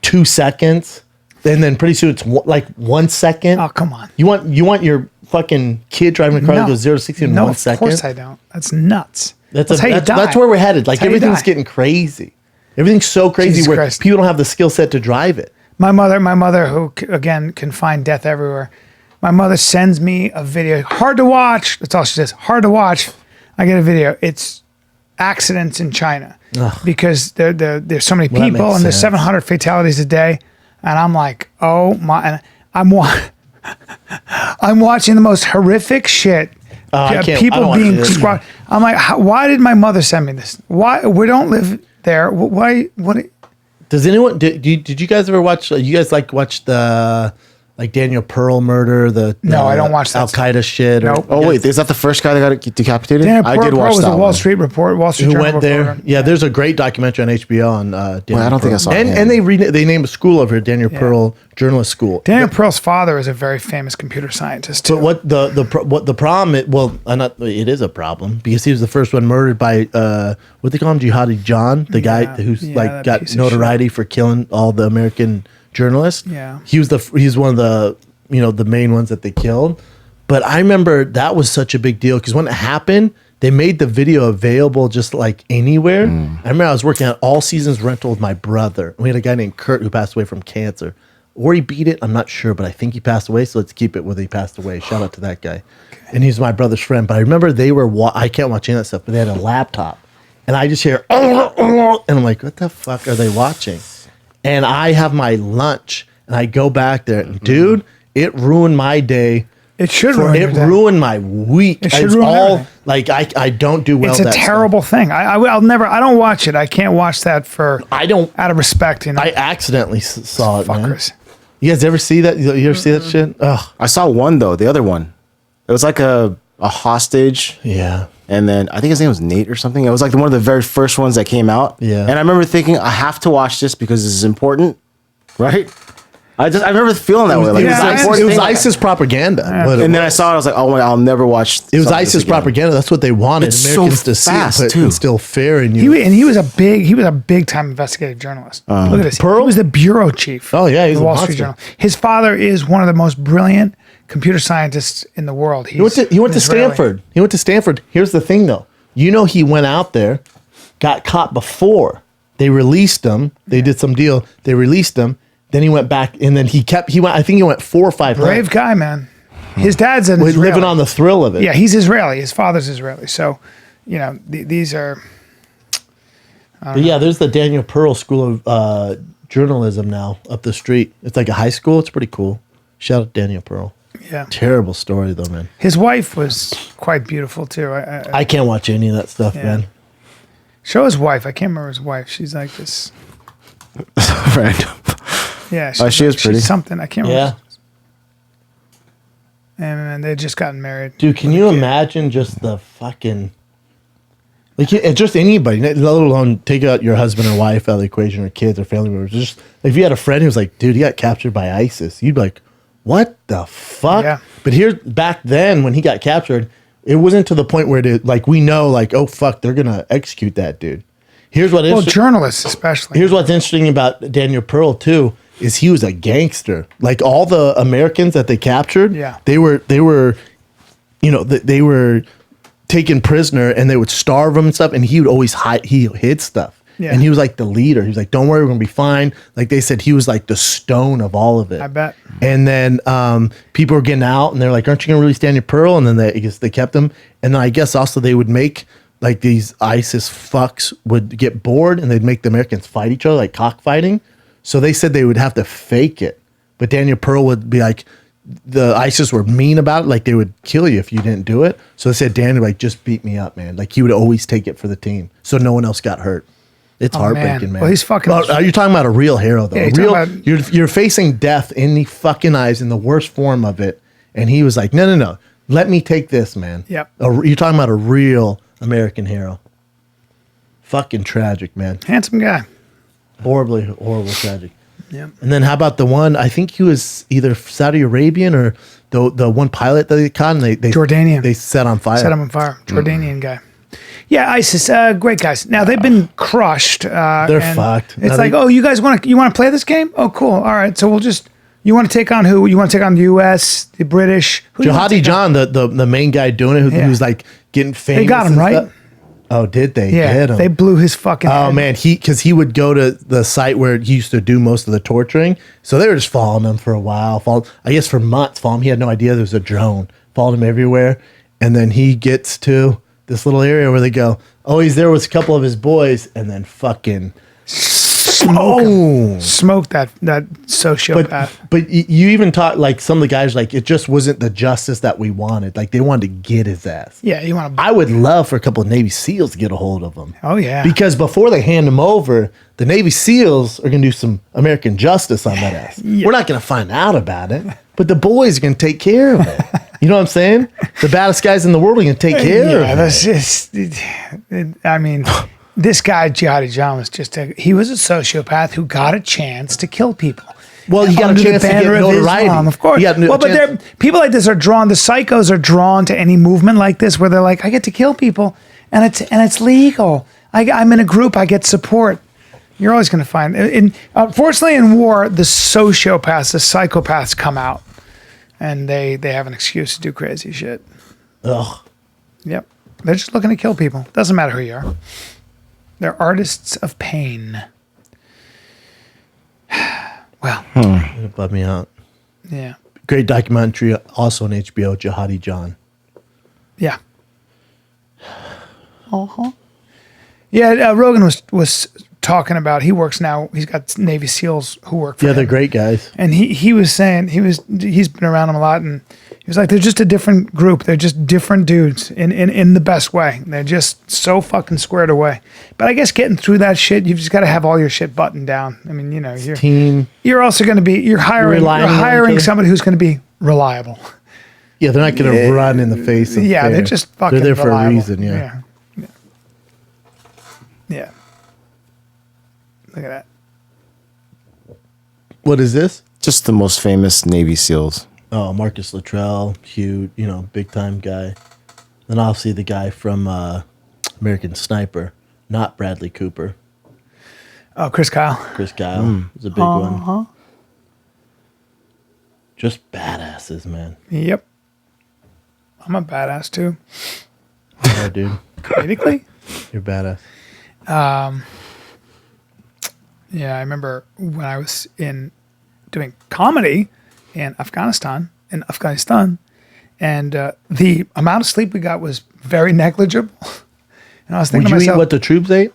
Speaker 2: 2 seconds, and then pretty soon it's like 1 second.
Speaker 1: Oh, come on.
Speaker 2: You want your fucking kid driving a car that goes 0 to 60 in 1 second?
Speaker 1: Of course I don't. That's nuts.
Speaker 2: That's
Speaker 1: how you die.
Speaker 2: that's where we're headed. Like
Speaker 1: That's how you
Speaker 2: everything's
Speaker 1: die.
Speaker 2: getting crazy. Everything's so crazy
Speaker 1: Jesus
Speaker 2: where
Speaker 1: Christ.
Speaker 2: people don't have the skill set to drive it.
Speaker 1: My mother, who again can find death everywhere. My mother sends me a video. Hard to watch. That's all she says. Hard to watch. I get a video. It's accidents in China because there's so many
Speaker 2: Well, that
Speaker 1: people
Speaker 2: makes
Speaker 1: and there's
Speaker 2: sense.
Speaker 1: 700 fatalities a day, and I'm like, oh my! And I'm watching the most horrific shit.
Speaker 2: I can't- I
Speaker 1: People
Speaker 2: don't wanna
Speaker 1: being
Speaker 2: see this.
Speaker 1: squat. I'm like, why did my mother send me this? Why we don't live there? Why? What?
Speaker 2: Does anyone did you guys ever watch? You guys watch the like Daniel Pearl murder?
Speaker 1: No, I don't watch that
Speaker 2: Al Qaeda shit.
Speaker 1: Nope.
Speaker 3: Oh wait, is that the first guy that got decapitated?
Speaker 1: Dan
Speaker 3: I did
Speaker 1: Pearl
Speaker 3: watch
Speaker 1: was
Speaker 3: that
Speaker 1: a Wall
Speaker 3: one.
Speaker 1: Street
Speaker 2: Who
Speaker 1: Journal
Speaker 2: went there?
Speaker 1: reporter.
Speaker 2: Yeah, there's a great documentary on HBO on Daniel
Speaker 3: Well, I don't think I saw
Speaker 2: and,
Speaker 3: him.
Speaker 2: and they named a school over here, Daniel Pearl Journalist School.
Speaker 1: Daniel Pearl's father is a very famous computer scientist too.
Speaker 2: But what the problem? It is a problem because he was the first one murdered by what they call him, Jihadi John, the guy who's
Speaker 1: yeah,
Speaker 2: like
Speaker 1: that
Speaker 2: got
Speaker 1: piece of
Speaker 2: notoriety for killing all the American journalist.
Speaker 1: Yeah.
Speaker 2: He's one of the, the main ones that they killed. But I remember that was such a big deal because when it happened, they made the video available just like anywhere. I remember I was working at All Seasons Rental with my brother. We had a guy named Kurt who passed away from cancer. Or he beat it, I'm not sure, but I think he passed away, so let's keep it where he passed away. Shout out to that guy. Okay. And he's my brother's friend. But I remember they were, I can't watch any of that stuff, but they had a laptop. And I just hear, and I'm like, what the fuck are they watching? And I have my lunch, and I go back there. Dude, it ruined my day.
Speaker 1: It should ruin your day.
Speaker 2: It ruined my week.
Speaker 1: It should ruin everything.
Speaker 2: Like, I don't do well
Speaker 1: It's a terrible thing. I'll never, I don't watch it. I can't watch that out of respect,
Speaker 2: I accidentally saw it,
Speaker 1: fuckers.
Speaker 2: Man. You guys ever see that? You ever see that shit? Ugh.
Speaker 3: I saw one though, the other one. It was like a hostage.
Speaker 2: Yeah.
Speaker 3: And then I think his name was Nate or something. It was like one of the very first ones that came out.
Speaker 2: Yeah.
Speaker 3: And I remember thinking, I have to watch this because this is important, right? I remember feeling that way. Like,
Speaker 2: it was ISIS propaganda.
Speaker 3: And then I saw it. I was like, oh my, I'll never watch.
Speaker 2: It was ISIS propaganda. That's what they wanted Americans to see. But instill fear in you.
Speaker 1: He was a big time investigative journalist. Look at this.
Speaker 2: Pearl?
Speaker 1: He was the bureau chief.
Speaker 2: Oh yeah, he's
Speaker 1: the Wall Street Journal. His father is one of the most brilliant computer scientists in the world.
Speaker 2: He went to Stanford. He went to Stanford. Here's the thing, though. He went out there, got caught before they released him. They did some deal. They released him. Then he went back, and then he went. I think he went 4 or 5 times.
Speaker 1: Brave guy, man. His dad's an Israeli.
Speaker 2: Living on the thrill of it.
Speaker 1: Yeah, he's Israeli. His father's Israeli. So, these are.
Speaker 2: But yeah, there's the Daniel Pearl School of Journalism now up the street. It's like a high school. It's pretty cool. Shout out Daniel Pearl.
Speaker 1: Yeah.
Speaker 2: Terrible story though, man.
Speaker 1: His wife was quite beautiful too.
Speaker 2: I can't watch any of that stuff, man.
Speaker 1: Show his wife. I can't remember his wife. She's like this.
Speaker 3: Random.
Speaker 1: Yeah,
Speaker 3: she is pretty.
Speaker 1: She's something. I can't remember.
Speaker 2: Yeah.
Speaker 1: And they just gotten married.
Speaker 2: Dude, can you imagine just the fucking just anybody, let alone take out your husband or wife out of the equation or kids or family members. Just if you had a friend who was like, dude, he got captured by ISIS, you'd be like, what the fuck?
Speaker 1: Yeah.
Speaker 2: But back then when he got captured, it wasn't to the point where we know oh fuck, they're gonna execute that dude.
Speaker 1: Journalists especially.
Speaker 2: Here's what's interesting about Daniel Pearl too, is he was a gangster. Like all the Americans that they captured, they were they were taken prisoner and they would starve them and stuff, and he would always hid stuff. Yeah. And he was like the leader. He was like, don't worry, we're gonna be fine. Like they said, he was like the stone of all of it.
Speaker 1: I bet.
Speaker 2: And then people were getting out and they're like, aren't you gonna release Daniel Pearl? And then they kept him. And then I guess also they would make like these ISIS fucks would get bored and they'd make the Americans fight each other, like cockfighting. So they said they would have to fake it. But Daniel Pearl would be like, the ISIS were mean about it, like they would kill you if you didn't do it. So they said Daniel, like, just beat me up, man. Like he would always take it for the team, so no one else got hurt. It's heartbreaking, man.
Speaker 1: Well, he's fucking.
Speaker 2: Are you talking about a real hero though?
Speaker 1: Yeah,
Speaker 2: you're facing death in the fucking eyes in the worst form of it, and he was like, no, let me take this, man.
Speaker 1: Yep.
Speaker 2: You're talking about a real American hero. Fucking tragic, man.
Speaker 1: Handsome guy.
Speaker 2: Horrible tragic.
Speaker 1: Yeah.
Speaker 2: And then how about the one, I think he was either Saudi Arabian or the one pilot that they caught, and they
Speaker 1: Jordanian.
Speaker 2: They set on fire.
Speaker 1: Set him on fire. Jordanian guy. Yeah, ISIS, great guys. Now they've been crushed.
Speaker 2: They're fucked.
Speaker 1: It's you guys want to play this game? Oh, cool. All right, so we'll just. You want to take on who? You want to take on the U.S., the British?
Speaker 2: Jihadi John, the main guy doing it, who's like getting famous.
Speaker 1: They got him right.
Speaker 2: Stuff. Oh, did they?
Speaker 1: Yeah,
Speaker 2: get him.
Speaker 1: They blew his fucking head.
Speaker 2: Oh, man, because he would go to the site where he used to do most of the torturing. So they were just following him for a while. I guess for months, following him. He had no idea there was a drone. Followed him everywhere. And then he gets to this little area where they go, oh, he's there with a couple of his boys. And then fucking
Speaker 1: smoke that sociopath.
Speaker 2: But you even taught like some of the guys, like it just wasn't the justice that we wanted. Like they wanted to get his ass.
Speaker 1: Yeah, you want to.
Speaker 2: I would love for a couple of Navy SEALs to get a hold of him.
Speaker 1: Oh yeah,
Speaker 2: because before they hand him over, the Navy SEAls are gonna do some American justice on that ass. Yeah. We're not gonna find out about it, but the boys are gonna take care of it. You know what I'm saying? The baddest guys in the world are gonna take care of it.
Speaker 1: That's just. I mean. This guy, Jihadi John, was he was a sociopath who got a chance to kill people.
Speaker 2: Well, he got a chance to get notoriety.
Speaker 1: Of course. But people like this are drawn, the psychos are drawn to any movement like this where they're like, I get to kill people and it's legal. I'm in a group, I get support. You're always going to find. Unfortunately, in war, the sociopaths, the psychopaths come out, and they have an excuse to do crazy shit.
Speaker 2: Ugh.
Speaker 1: Yep. They're just looking to kill people. Doesn't matter who you are. They're artists of pain. Well,
Speaker 2: It bummed me out.
Speaker 1: yeah.
Speaker 2: Great documentary, also on HBO, Jihadi John.
Speaker 1: Yeah. Yeah, Rogan was talking about, he works now, he's got Navy SEALs who work for
Speaker 2: Yeah,
Speaker 1: him.
Speaker 2: they're great guys.
Speaker 1: And he was saying, he's been around them a lot, and he was like, they're just a different group. They're just different dudes in the best way. They're just so fucking squared away. But I guess getting through that shit, you've just got to have all your shit buttoned down. I mean,
Speaker 2: Team.
Speaker 1: you're also going to be, you're hiring
Speaker 2: Relying on each other.
Speaker 1: somebody who's going to be reliable.
Speaker 2: Yeah, they're not going to run in the face of
Speaker 1: Yeah,
Speaker 2: fear.
Speaker 1: they're just fucking
Speaker 2: They're there
Speaker 1: reliable.
Speaker 2: for a reason, yeah.
Speaker 1: Yeah. Look at that.
Speaker 2: What is this?
Speaker 3: Just the most famous Navy SEALs.
Speaker 2: Oh, Marcus Luttrell, huge, big time guy. Then I'll see the guy from American Sniper, not Bradley Cooper.
Speaker 1: Oh, Chris Kyle.
Speaker 2: Chris Kyle is a big one. Just badasses, man.
Speaker 1: Yep. I'm a badass too.
Speaker 2: Yeah, dude.
Speaker 1: Comedically?
Speaker 2: You're badass.
Speaker 1: Yeah, I remember when I was doing comedy in Afghanistan, and the amount of sleep we got was very negligible. And I was thinking
Speaker 2: Would
Speaker 1: to
Speaker 2: you eat
Speaker 1: myself,
Speaker 2: what the troops ate?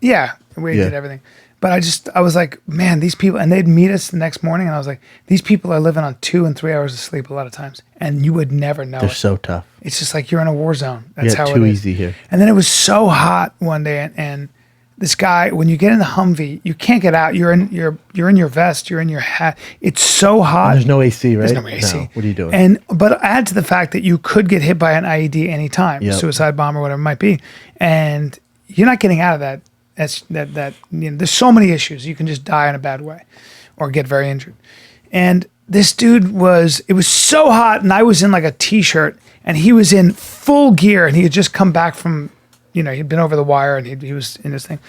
Speaker 1: yeah, we
Speaker 2: Yeah.
Speaker 1: did everything. But I was like, man, these people, and they'd meet us the next morning, and I was like, these people are living on 2 and 3 hours of sleep a lot of times, and you would never know
Speaker 2: They're
Speaker 1: it.
Speaker 2: so tough.
Speaker 1: It's just like you're in a war zone. That's
Speaker 2: Yeah,
Speaker 1: how
Speaker 2: too
Speaker 1: it is.
Speaker 2: easy here.
Speaker 1: And then it was so hot one day, and this guy, when you get in the Humvee, you can't get out. You're in your vest. You're in your hat. It's so hot.
Speaker 2: There's no AC, right?
Speaker 1: There's no AC.
Speaker 2: What are you doing?
Speaker 1: But add to the fact that you could get hit by an IED anytime,
Speaker 2: Yep.
Speaker 1: suicide bomb or whatever it might be, and you're not getting out of that. There's so many issues. You can just die in a bad way, or get very injured. And this dude it was so hot, and I was in like a t-shirt, and he was in full gear, and he had just come back from, he'd been over the wire, and he was in this thing.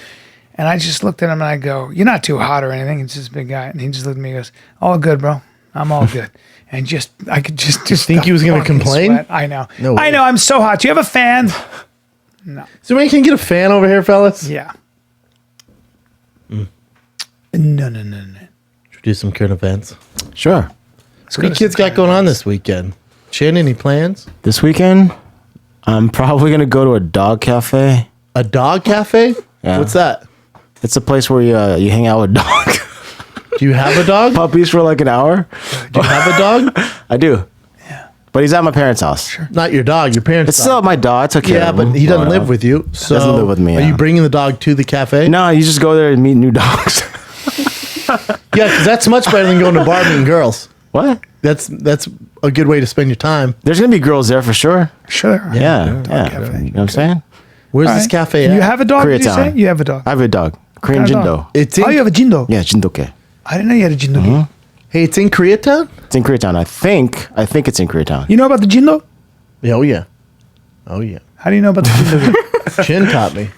Speaker 1: And I just looked at him and I go, "You're not too hot or anything." It's just a big guy, and he just looked at me and goes, "All good, bro. I'm all good." And I could just
Speaker 2: Think he was gonna
Speaker 1: fucking
Speaker 2: complain?
Speaker 1: sweat. I know.
Speaker 2: No way.
Speaker 1: I know. I'm so hot. Do you have a fan? No.
Speaker 2: So we can get a fan over here, fellas?
Speaker 1: Yeah. No.
Speaker 2: Should we do some current events?
Speaker 3: Sure.
Speaker 2: What do you kids got going on this weekend? Shannon, any plans?
Speaker 3: This weekend, I'm probably going to go to a dog cafe.
Speaker 2: A dog cafe?
Speaker 3: Yeah.
Speaker 2: What's that?
Speaker 3: It's a place where you hang out with dogs.
Speaker 2: Do you have a dog?
Speaker 3: Puppies for like an hour.
Speaker 2: Do you have a dog?
Speaker 3: I do. Yeah. But he's at my parents' house. Sure.
Speaker 2: Not your dog, your parents'
Speaker 3: It's
Speaker 2: dog.
Speaker 3: still my dog. I took care
Speaker 2: Yeah,
Speaker 3: of
Speaker 2: but
Speaker 3: him.
Speaker 2: he doesn't
Speaker 3: growing
Speaker 2: live
Speaker 3: up.
Speaker 2: with you. So
Speaker 3: Doesn't live with me,
Speaker 2: Are
Speaker 3: yeah.
Speaker 2: you bringing the dog to the cafe?
Speaker 3: No, you just go there and meet new dogs.
Speaker 2: Yeah, because that's much better than going to bar meeting girls.
Speaker 3: What?
Speaker 2: That's a good way to spend your time.
Speaker 3: There's going to be girls there for sure.
Speaker 1: Sure.
Speaker 3: Yeah.
Speaker 1: cafe.
Speaker 3: You know what I'm saying?
Speaker 2: Where's
Speaker 1: All
Speaker 2: this
Speaker 1: right.
Speaker 2: cafe at?
Speaker 1: You have a dog? Did you say?
Speaker 3: Koreatown.
Speaker 1: You have a dog.
Speaker 3: I have a dog. Korean
Speaker 1: What kind
Speaker 3: Jindo.
Speaker 1: of dog?
Speaker 2: It's in,
Speaker 1: Oh, you have a Jindo.
Speaker 3: Yeah, Jindoke.
Speaker 1: I didn't know you had a Jindo.
Speaker 2: Hey, it's in Koreatown?
Speaker 3: It's in Koreatown. I think it's in Koreatown.
Speaker 1: You know about the Jindo?
Speaker 2: Yeah, oh yeah. Oh yeah.
Speaker 1: How do you know about the Jindo?
Speaker 2: Chin taught me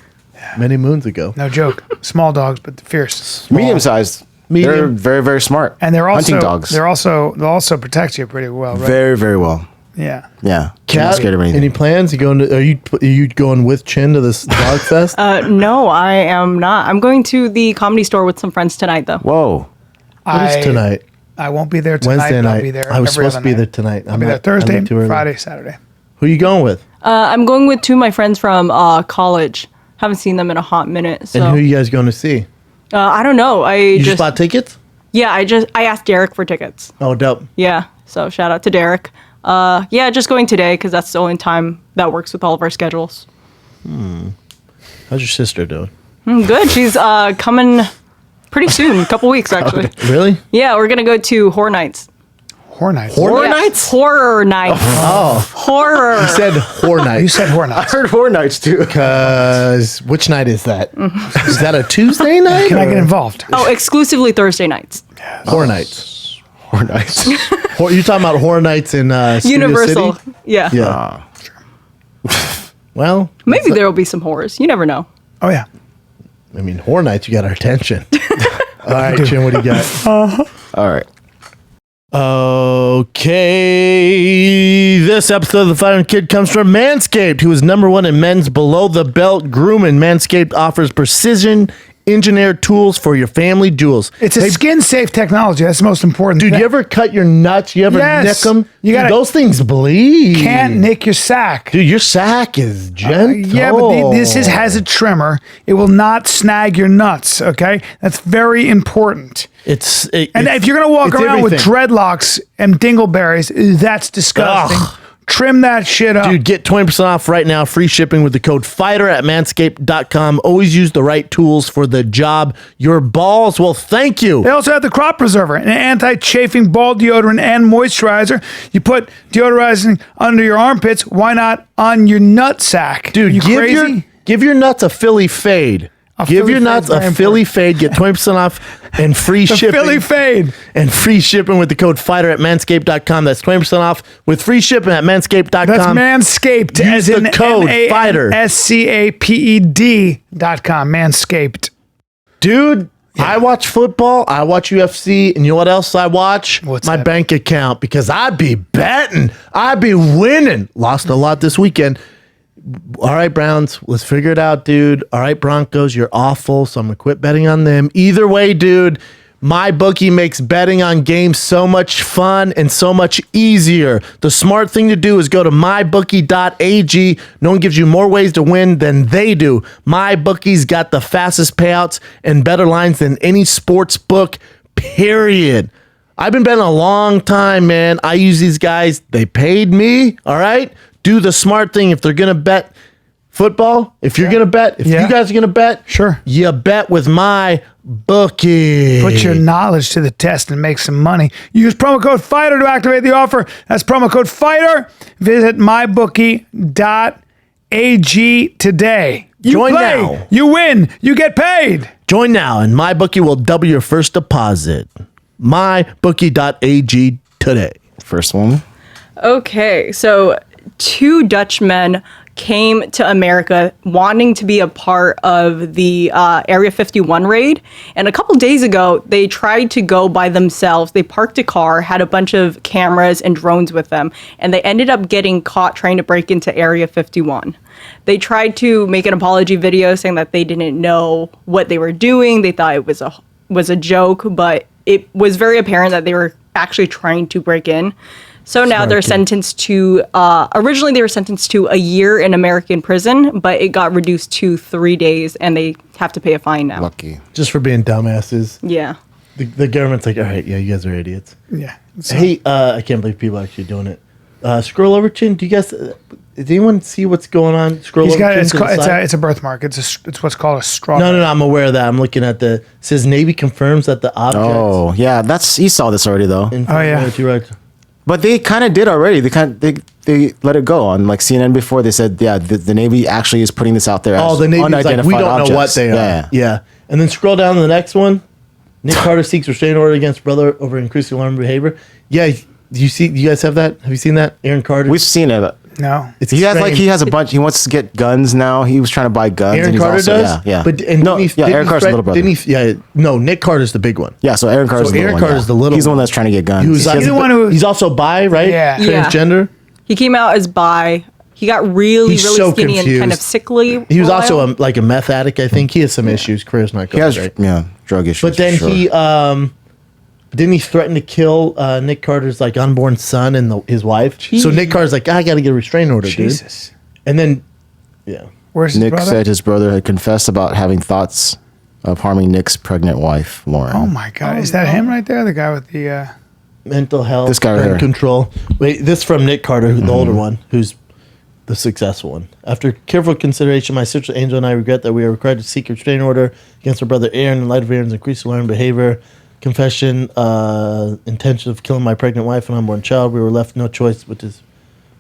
Speaker 2: many moons ago.
Speaker 1: No joke. Small dogs, but fierce.
Speaker 3: Medium sized.
Speaker 2: Medium.
Speaker 3: They're very, very smart.
Speaker 1: And they're also
Speaker 3: hunting dogs.
Speaker 1: they'll also protect you pretty well, right?
Speaker 3: Very, very well.
Speaker 1: Yeah.
Speaker 3: Yeah. I'm
Speaker 2: Kat,
Speaker 3: not scared of anything.
Speaker 2: any plans? Are you going with Chin to this dog fest?
Speaker 4: No, I am not. I'm going to the Comedy Store with some friends tonight, though.
Speaker 3: Whoa.
Speaker 2: What is tonight?
Speaker 1: I won't be there tonight.
Speaker 2: Wednesday
Speaker 1: but
Speaker 2: night.
Speaker 1: I'll be there.
Speaker 2: I was
Speaker 1: every
Speaker 2: supposed to
Speaker 1: other
Speaker 2: be
Speaker 1: night.
Speaker 2: there tonight.
Speaker 1: I'll be there Thursday,
Speaker 2: too early.
Speaker 1: Friday, Saturday.
Speaker 2: Who are you going with?
Speaker 4: I'm going with two of my friends from college. Haven't seen them in a hot minute. So
Speaker 2: And who are you guys going to see?
Speaker 4: I don't know.
Speaker 2: You just bought tickets?
Speaker 4: I asked Derek for tickets.
Speaker 2: Oh, dope.
Speaker 4: Yeah. So shout out to Derek. Just going today because that's the only time that works with all of our schedules.
Speaker 2: How's your sister doing?
Speaker 4: Good. She's coming pretty soon. A couple weeks actually.
Speaker 2: Really?
Speaker 4: Yeah, we're gonna go to Horror Nights.
Speaker 1: Horror Nights.
Speaker 2: Horror
Speaker 4: Yeah,
Speaker 2: Nights?
Speaker 4: Horror Nights.
Speaker 2: Oh,
Speaker 4: Horror.
Speaker 2: you said Horror
Speaker 1: You
Speaker 2: Night.
Speaker 1: said Horror
Speaker 3: I
Speaker 1: Nights.
Speaker 3: heard Horror Nights too.
Speaker 2: Because which night is that? Is that a Tuesday night?
Speaker 1: Can I
Speaker 2: or-
Speaker 1: get involved?
Speaker 4: Oh, exclusively Thursday nights.
Speaker 2: Horror Nights.
Speaker 3: Horror Nights.
Speaker 2: You're talking about Horror Nights in Studio
Speaker 4: Universal.
Speaker 2: City?
Speaker 4: Yeah.
Speaker 2: Yeah. Well,
Speaker 4: Maybe there will be some horrors. You never know.
Speaker 1: Oh yeah.
Speaker 2: I mean, Horror Nights, you got our attention. All right, Chin, what do you got?
Speaker 3: All right.
Speaker 2: Okay, this episode of The Fighter Kid comes from Manscaped, who is #1 in men's below-the-belt grooming. Manscaped offers precision engineered tools for your family jewels.
Speaker 1: It's a skin-safe technology. That's the most important
Speaker 2: Dude,
Speaker 1: thing.
Speaker 2: you ever cut your nuts? You ever
Speaker 1: Yes.
Speaker 2: nick them?
Speaker 1: You gotta-
Speaker 2: those things bleed.
Speaker 1: Can't nick your sack.
Speaker 2: Dude, your sack is gentle.
Speaker 1: Yeah, but this has a trimmer. It will not snag your nuts, okay? That's very important. And if you're going to walk around with dreadlocks and dingleberries, that's disgusting.
Speaker 2: Ugh.
Speaker 1: Trim that shit up.
Speaker 2: Dude, get 20% off right now. Free shipping with the code FIGHTER at manscaped.com. Always use the right tools for the job. Your balls will thank you.
Speaker 1: They also have the Crop Preserver, an anti-chafing ball deodorant and moisturizer. You put deodorizing under your armpits. Why not on your nut sack?
Speaker 2: Dude,
Speaker 1: you crazy?
Speaker 2: give your nuts a Philly fade. Give
Speaker 1: Philly
Speaker 2: your nuts
Speaker 1: fade's
Speaker 2: a
Speaker 1: very
Speaker 2: Philly
Speaker 1: important.
Speaker 2: fade. Get 20% off and free shipping.
Speaker 1: Philly fade.
Speaker 2: And free shipping with the code FIGHTER at manscaped.com. That's 20% off with free shipping at manscaped.com.
Speaker 1: That's Manscaped,
Speaker 2: Use
Speaker 1: as in
Speaker 2: the code FIGHTER.
Speaker 1: MANSCAPED.com. Manscaped.
Speaker 2: Dude, I watch football, I watch UFC, and you know what else I watch?
Speaker 1: What's
Speaker 2: my
Speaker 1: that?
Speaker 2: bank account, because I'd be betting, I'd be winning. Lost a lot this weekend. All right, Browns, let's figure it out, dude. All right, Broncos, you're awful, so I'm going to quit betting on them. Either way, dude, my bookie makes betting on games so much fun and so much easier. The smart thing to do is go to mybookie.ag. No one gives you more ways to win than they do. MyBookie's got the fastest payouts and better lines than any sports book, period. I've been betting a long time, man. I use these guys. They paid me, all right? Do the smart thing. If they're going to bet football, if you're going to bet, if you guys are going to bet,
Speaker 1: Sure.
Speaker 2: you bet with my bookie.
Speaker 1: Put your knowledge to the test and make some money. Use promo code FIGHTER to activate the offer. That's promo code FIGHTER. Visit mybookie.ag today. You
Speaker 2: Join
Speaker 1: play,
Speaker 2: now.
Speaker 1: you win, you get paid.
Speaker 2: Join now, and my bookie will double your first deposit. Mybookie.ag today.
Speaker 3: First one.
Speaker 4: Okay, so 2 Dutch men came to America wanting to be a part of the Area 51 raid. And a couple days ago, they tried to go by themselves. They parked a car, had a bunch of cameras and drones with them, and they ended up getting caught trying to break into Area 51. They tried to make an apology video saying that they didn't know what they were doing. They thought it was a joke, but it was very apparent that they were actually trying to break in. So now they're sentenced to, originally they were sentenced to a year in American prison, but it got reduced to 3 days and they have to pay a fine now.
Speaker 3: Lucky.
Speaker 2: Just for being dumbasses.
Speaker 4: Yeah.
Speaker 2: The government's like, all right, yeah, you guys are idiots.
Speaker 1: Yeah.
Speaker 2: Hey, I can't believe people are actually doing it. Scroll over, Chin. Do you guys, does anyone see what's going on? Scroll
Speaker 1: He's
Speaker 2: over,
Speaker 1: got
Speaker 2: Chin,
Speaker 1: it's,
Speaker 2: to the
Speaker 1: called,
Speaker 2: side.
Speaker 1: it's a birthmark. It's what's called a straw.
Speaker 2: No, I'm aware of that. I'm looking at it says Navy confirms that the objects.
Speaker 3: Oh, yeah. You saw this already, though.
Speaker 1: Oh, yeah.
Speaker 2: Right.
Speaker 3: But they kind of did already. They let it go on like CNN before. They said, yeah, the Navy actually is putting this out there.
Speaker 2: Oh,
Speaker 3: as
Speaker 2: the Navy's like, we
Speaker 3: unidentified
Speaker 2: don't know what
Speaker 3: objects.
Speaker 2: they are. Yeah. And then scroll down to the next one. Nick Carter seeks restraining order against brother over increasing alarming behavior. Yeah, you guys have that? Have you seen that? Aaron Carter?
Speaker 3: We've seen it.
Speaker 1: No.
Speaker 2: It's
Speaker 3: He has
Speaker 2: strange.
Speaker 3: he has a bunch. He wants to get guns now. He was trying to buy guns.
Speaker 2: Aaron
Speaker 3: and he's
Speaker 2: Carter
Speaker 3: also,
Speaker 2: does?
Speaker 3: Yeah.
Speaker 2: But
Speaker 3: Aaron Carter's the little brother.
Speaker 2: Nick Carter's the big one.
Speaker 3: Yeah, so Aaron Carter's
Speaker 2: So
Speaker 3: the
Speaker 2: Aaron
Speaker 3: little one.
Speaker 2: Carter's the little
Speaker 3: He's the one
Speaker 2: one.
Speaker 3: that's trying to get guns.
Speaker 2: He's
Speaker 1: the one who-
Speaker 2: he's also bi, right?
Speaker 1: Yeah.
Speaker 4: Yeah.
Speaker 2: Transgender.
Speaker 4: He came out as bi. He got really,
Speaker 2: He's
Speaker 4: really
Speaker 2: so
Speaker 4: skinny and kind of
Speaker 2: confused.
Speaker 4: sickly.
Speaker 2: He was
Speaker 4: for a
Speaker 2: also
Speaker 4: while.
Speaker 2: a meth addict, I think. He has some issues. Career's not
Speaker 3: He
Speaker 2: going
Speaker 3: has
Speaker 2: great.
Speaker 3: drug issues.
Speaker 2: But then
Speaker 3: for sure.
Speaker 2: he didn't he threaten to kill Nick Carter's like unborn son and his wife. So Nick Carter's like, I got to get a restraining order,
Speaker 1: Jesus.
Speaker 2: dude. And then, yeah.
Speaker 1: Where's his
Speaker 3: Nick
Speaker 1: brother?
Speaker 3: said his brother had confessed about having thoughts of harming Nick's pregnant wife, Lauren.
Speaker 1: Oh my God. Is that him right there? The guy with the.
Speaker 2: Mental health,
Speaker 3: This guy right
Speaker 2: gun
Speaker 3: here.
Speaker 2: control. Wait, this from Nick Carter, the older one, who's the successful one. After careful consideration, my sister Angel and I regret that we are required to seek a restraining order against our brother Aaron in light of Aaron's increased alarming behavior. Confession, intention of killing my pregnant wife and unborn child. We were left no choice, which is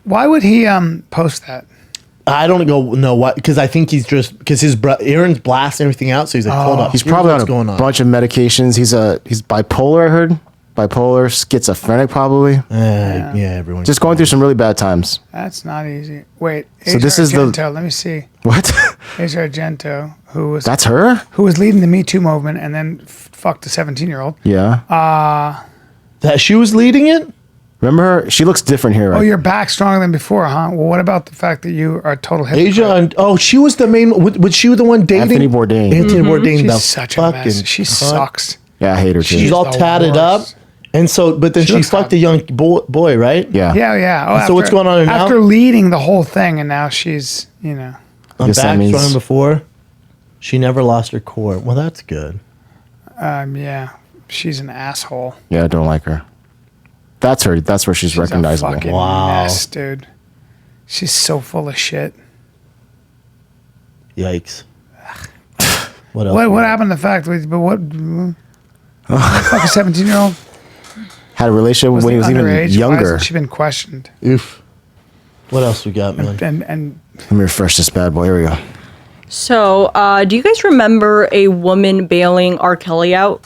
Speaker 1: Why would he post that?
Speaker 2: I don't know what, because I think he's just because Aaron's blasting everything out, so he's like, hold up,
Speaker 3: He's
Speaker 2: here's
Speaker 3: probably
Speaker 2: what's
Speaker 3: on a
Speaker 2: going on.
Speaker 3: bunch of medications. He's bipolar, I heard. Bipolar, schizophrenic, probably.
Speaker 2: Yeah, everyone.
Speaker 3: Just going through some really bad times.
Speaker 1: That's not easy. Wait.
Speaker 3: So this is the-
Speaker 1: Argento. Let me see.
Speaker 3: What?
Speaker 1: Ace Argento.
Speaker 3: That's her?
Speaker 1: who was leading the Me Too movement and then fucked a 17-year-old.
Speaker 3: Yeah.
Speaker 2: That she was leading it?
Speaker 3: Remember her? She looks different here, right?
Speaker 1: Oh, you're back stronger than before, huh? Well, what about the fact that you are a total hypocrite?
Speaker 2: Asia, she was the main. Was she the one dating
Speaker 3: Anthony Bourdain.
Speaker 2: Anthony Bourdain, the
Speaker 1: She's such a
Speaker 2: fucking
Speaker 1: mess. She
Speaker 2: cunt.
Speaker 1: sucks.
Speaker 3: Yeah, I hate her too.
Speaker 2: She's all
Speaker 1: the
Speaker 2: tatted
Speaker 1: worst.
Speaker 2: up, and so, but then she
Speaker 1: looks
Speaker 2: fucked
Speaker 1: hot.
Speaker 2: a young boy, right?
Speaker 3: yeah.
Speaker 1: Yeah. Oh,
Speaker 2: So what's going on now?
Speaker 1: After leading the whole thing, and now she's,
Speaker 2: I'm
Speaker 3: Guess that
Speaker 2: back
Speaker 3: means-
Speaker 2: from before. She never lost her core. Well, that's good.
Speaker 1: yeah, she's an asshole.
Speaker 3: Yeah, I don't like her. That's her. That's where she's
Speaker 1: She's
Speaker 3: recognizable.
Speaker 1: a fucking
Speaker 2: Wow.
Speaker 1: mess, dude. She's so full of shit.
Speaker 2: Yikes. What else?
Speaker 1: What happened to the fact? But what? Fuck a 17-year-old.
Speaker 3: Had a relationship when he was even
Speaker 1: Underage? Why
Speaker 3: younger.
Speaker 1: hasn't she been questioned?
Speaker 2: Oof. What else we got, man?
Speaker 1: And
Speaker 3: Let me refresh this bad boy. Here we go.
Speaker 4: So, do you guys remember a woman bailing R. Kelly out?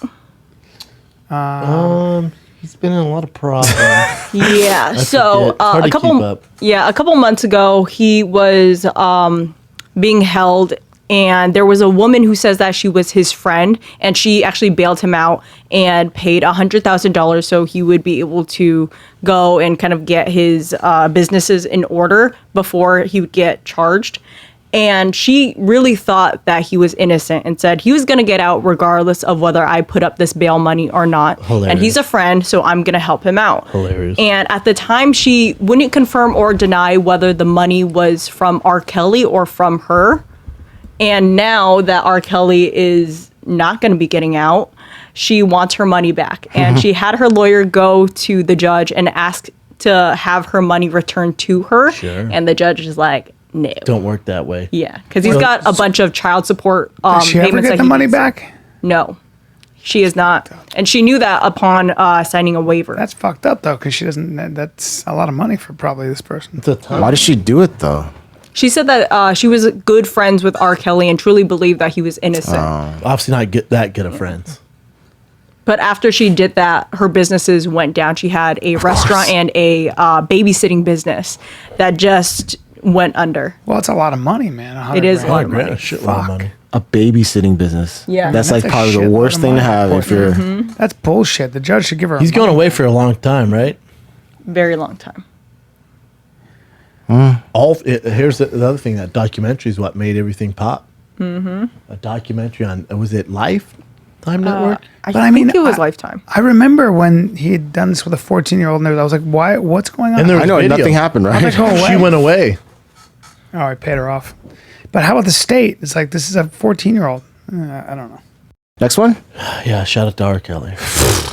Speaker 2: He's been in a lot of problems.
Speaker 4: Yeah. So
Speaker 2: forget. It's hard
Speaker 4: a
Speaker 2: to
Speaker 4: couple
Speaker 2: keep up.
Speaker 4: a couple months ago, he was being held, and there was a woman who says that she was his friend, and she actually bailed him out and paid $100,000 so he would be able to go and kind of get his businesses in order before he would get charged. And she really thought that he was innocent and said he was going to get out regardless of whether I put up this bail money or not.
Speaker 2: Hilarious.
Speaker 4: And he's a friend, so I'm going to help him out.
Speaker 2: Hilarious.
Speaker 4: And at the time, she wouldn't confirm or deny whether the money was from R. Kelly or from her. And now that R. Kelly is not going to be getting out, she wants her money back. And she had her lawyer go to the judge and ask to have her money returned to her.
Speaker 2: Sure.
Speaker 4: And the judge is like, no.
Speaker 2: Don't work that way.
Speaker 4: Yeah, because he's got a bunch of child support
Speaker 1: does she ever
Speaker 4: payments
Speaker 1: get
Speaker 4: that
Speaker 1: the
Speaker 4: he
Speaker 1: money
Speaker 4: needs.
Speaker 1: back?
Speaker 4: No, she is not. And she knew that upon signing a waiver.
Speaker 1: That's fucked up though, because she doesn't. That's a lot of money for probably this person.
Speaker 2: It's a ton.
Speaker 3: Why does she do it though?
Speaker 4: She said that she was good friends with R. Kelly and truly believed that he was innocent.
Speaker 2: Obviously not that good of friends.
Speaker 4: But after she did that, her businesses went down. She had a restaurant and a babysitting business that just went under.
Speaker 1: Well, it's a lot of money, man. 100
Speaker 4: It is a
Speaker 1: grand.
Speaker 4: lot of
Speaker 2: Grand,
Speaker 4: money.
Speaker 2: a shitload of money.
Speaker 3: A babysitting business.
Speaker 4: Yeah.
Speaker 3: That's like
Speaker 1: That's a
Speaker 3: probably the
Speaker 1: shitload
Speaker 3: worst
Speaker 1: of
Speaker 3: thing to
Speaker 1: money.
Speaker 3: have if you're.
Speaker 1: That's bullshit. The judge should give her.
Speaker 2: He's going away for a long time, right?
Speaker 4: Very long time.
Speaker 2: Here's the other thing. That documentary is what made everything pop. Mm-hmm. A documentary on, was it Lifetime Network?
Speaker 4: I
Speaker 1: But I
Speaker 4: think
Speaker 1: mean,
Speaker 4: it was Lifetime.
Speaker 1: I remember when he had done this with a 14-year-old, and I was like, "Why? What's going on?"
Speaker 2: And there
Speaker 3: I know
Speaker 2: video.
Speaker 3: nothing happened,
Speaker 1: How'd
Speaker 3: right?
Speaker 1: that go away?
Speaker 2: She went away.
Speaker 1: Oh, I paid her off. But how about the state? It's like this is a 14-year-old. I don't know.
Speaker 3: Next one.
Speaker 2: Yeah, shout out to R. Kelly.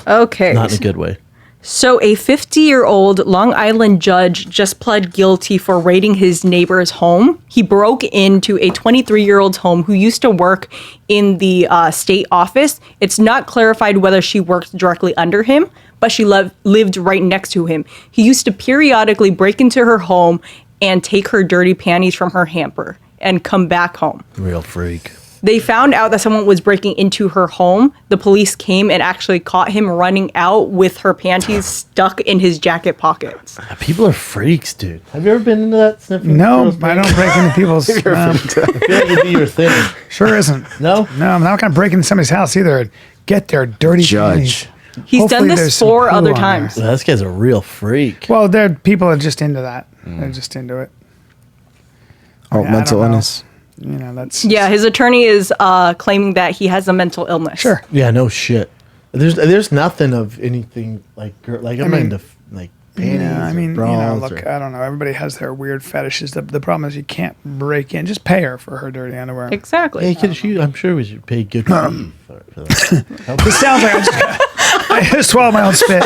Speaker 4: Okay.
Speaker 2: Not in a good way.
Speaker 4: So, a 50-year-old Long Island judge just pled guilty for raiding his neighbor's home. He broke into a 23-year-old's home who used to work in the state office. It's not clarified whether she worked directly under him, but she lived right next to him. He used to periodically break into her home and take her dirty panties from her hamper and come back home.
Speaker 2: Real freak.
Speaker 4: They found out that someone was breaking into her home. The police came and actually caught him running out with her panties stuck in his jacket pockets.
Speaker 2: People are freaks, dude. Have you ever been into that sniffing?
Speaker 1: No,
Speaker 2: girls'
Speaker 1: I don't break into people's.
Speaker 2: I feel like it'd be your thing.
Speaker 1: Sure isn't.
Speaker 2: No?
Speaker 1: No, I'm not gonna break into somebody's house either. Get their dirty
Speaker 3: Judge.
Speaker 1: panties.
Speaker 4: He's
Speaker 1: Hopefully
Speaker 4: done
Speaker 1: there's
Speaker 4: this
Speaker 1: some
Speaker 4: 4
Speaker 1: poo
Speaker 4: other
Speaker 1: on there.
Speaker 4: times.
Speaker 2: Well, this guy's a real freak.
Speaker 1: Well, there people are just into that. They're just into it.
Speaker 3: Oh,
Speaker 1: I
Speaker 3: mental
Speaker 1: don't know.
Speaker 3: illness.
Speaker 1: You know, that's
Speaker 4: Yeah, his attorney is claiming that he has a mental illness.
Speaker 1: sure.
Speaker 2: Yeah, no shit. There's nothing of anything like like I'm
Speaker 1: mean,
Speaker 2: into like panties.
Speaker 1: Yeah, I mean,
Speaker 2: or bras
Speaker 1: look,
Speaker 2: or-
Speaker 1: I don't know. Everybody has their weird fetishes. The problem is you can't break in. Just pay her for her dirty underwear.
Speaker 4: Exactly.
Speaker 2: Hey, I'm sure we should pay good fee for that.
Speaker 1: This sounds like I just swallowed my own spit.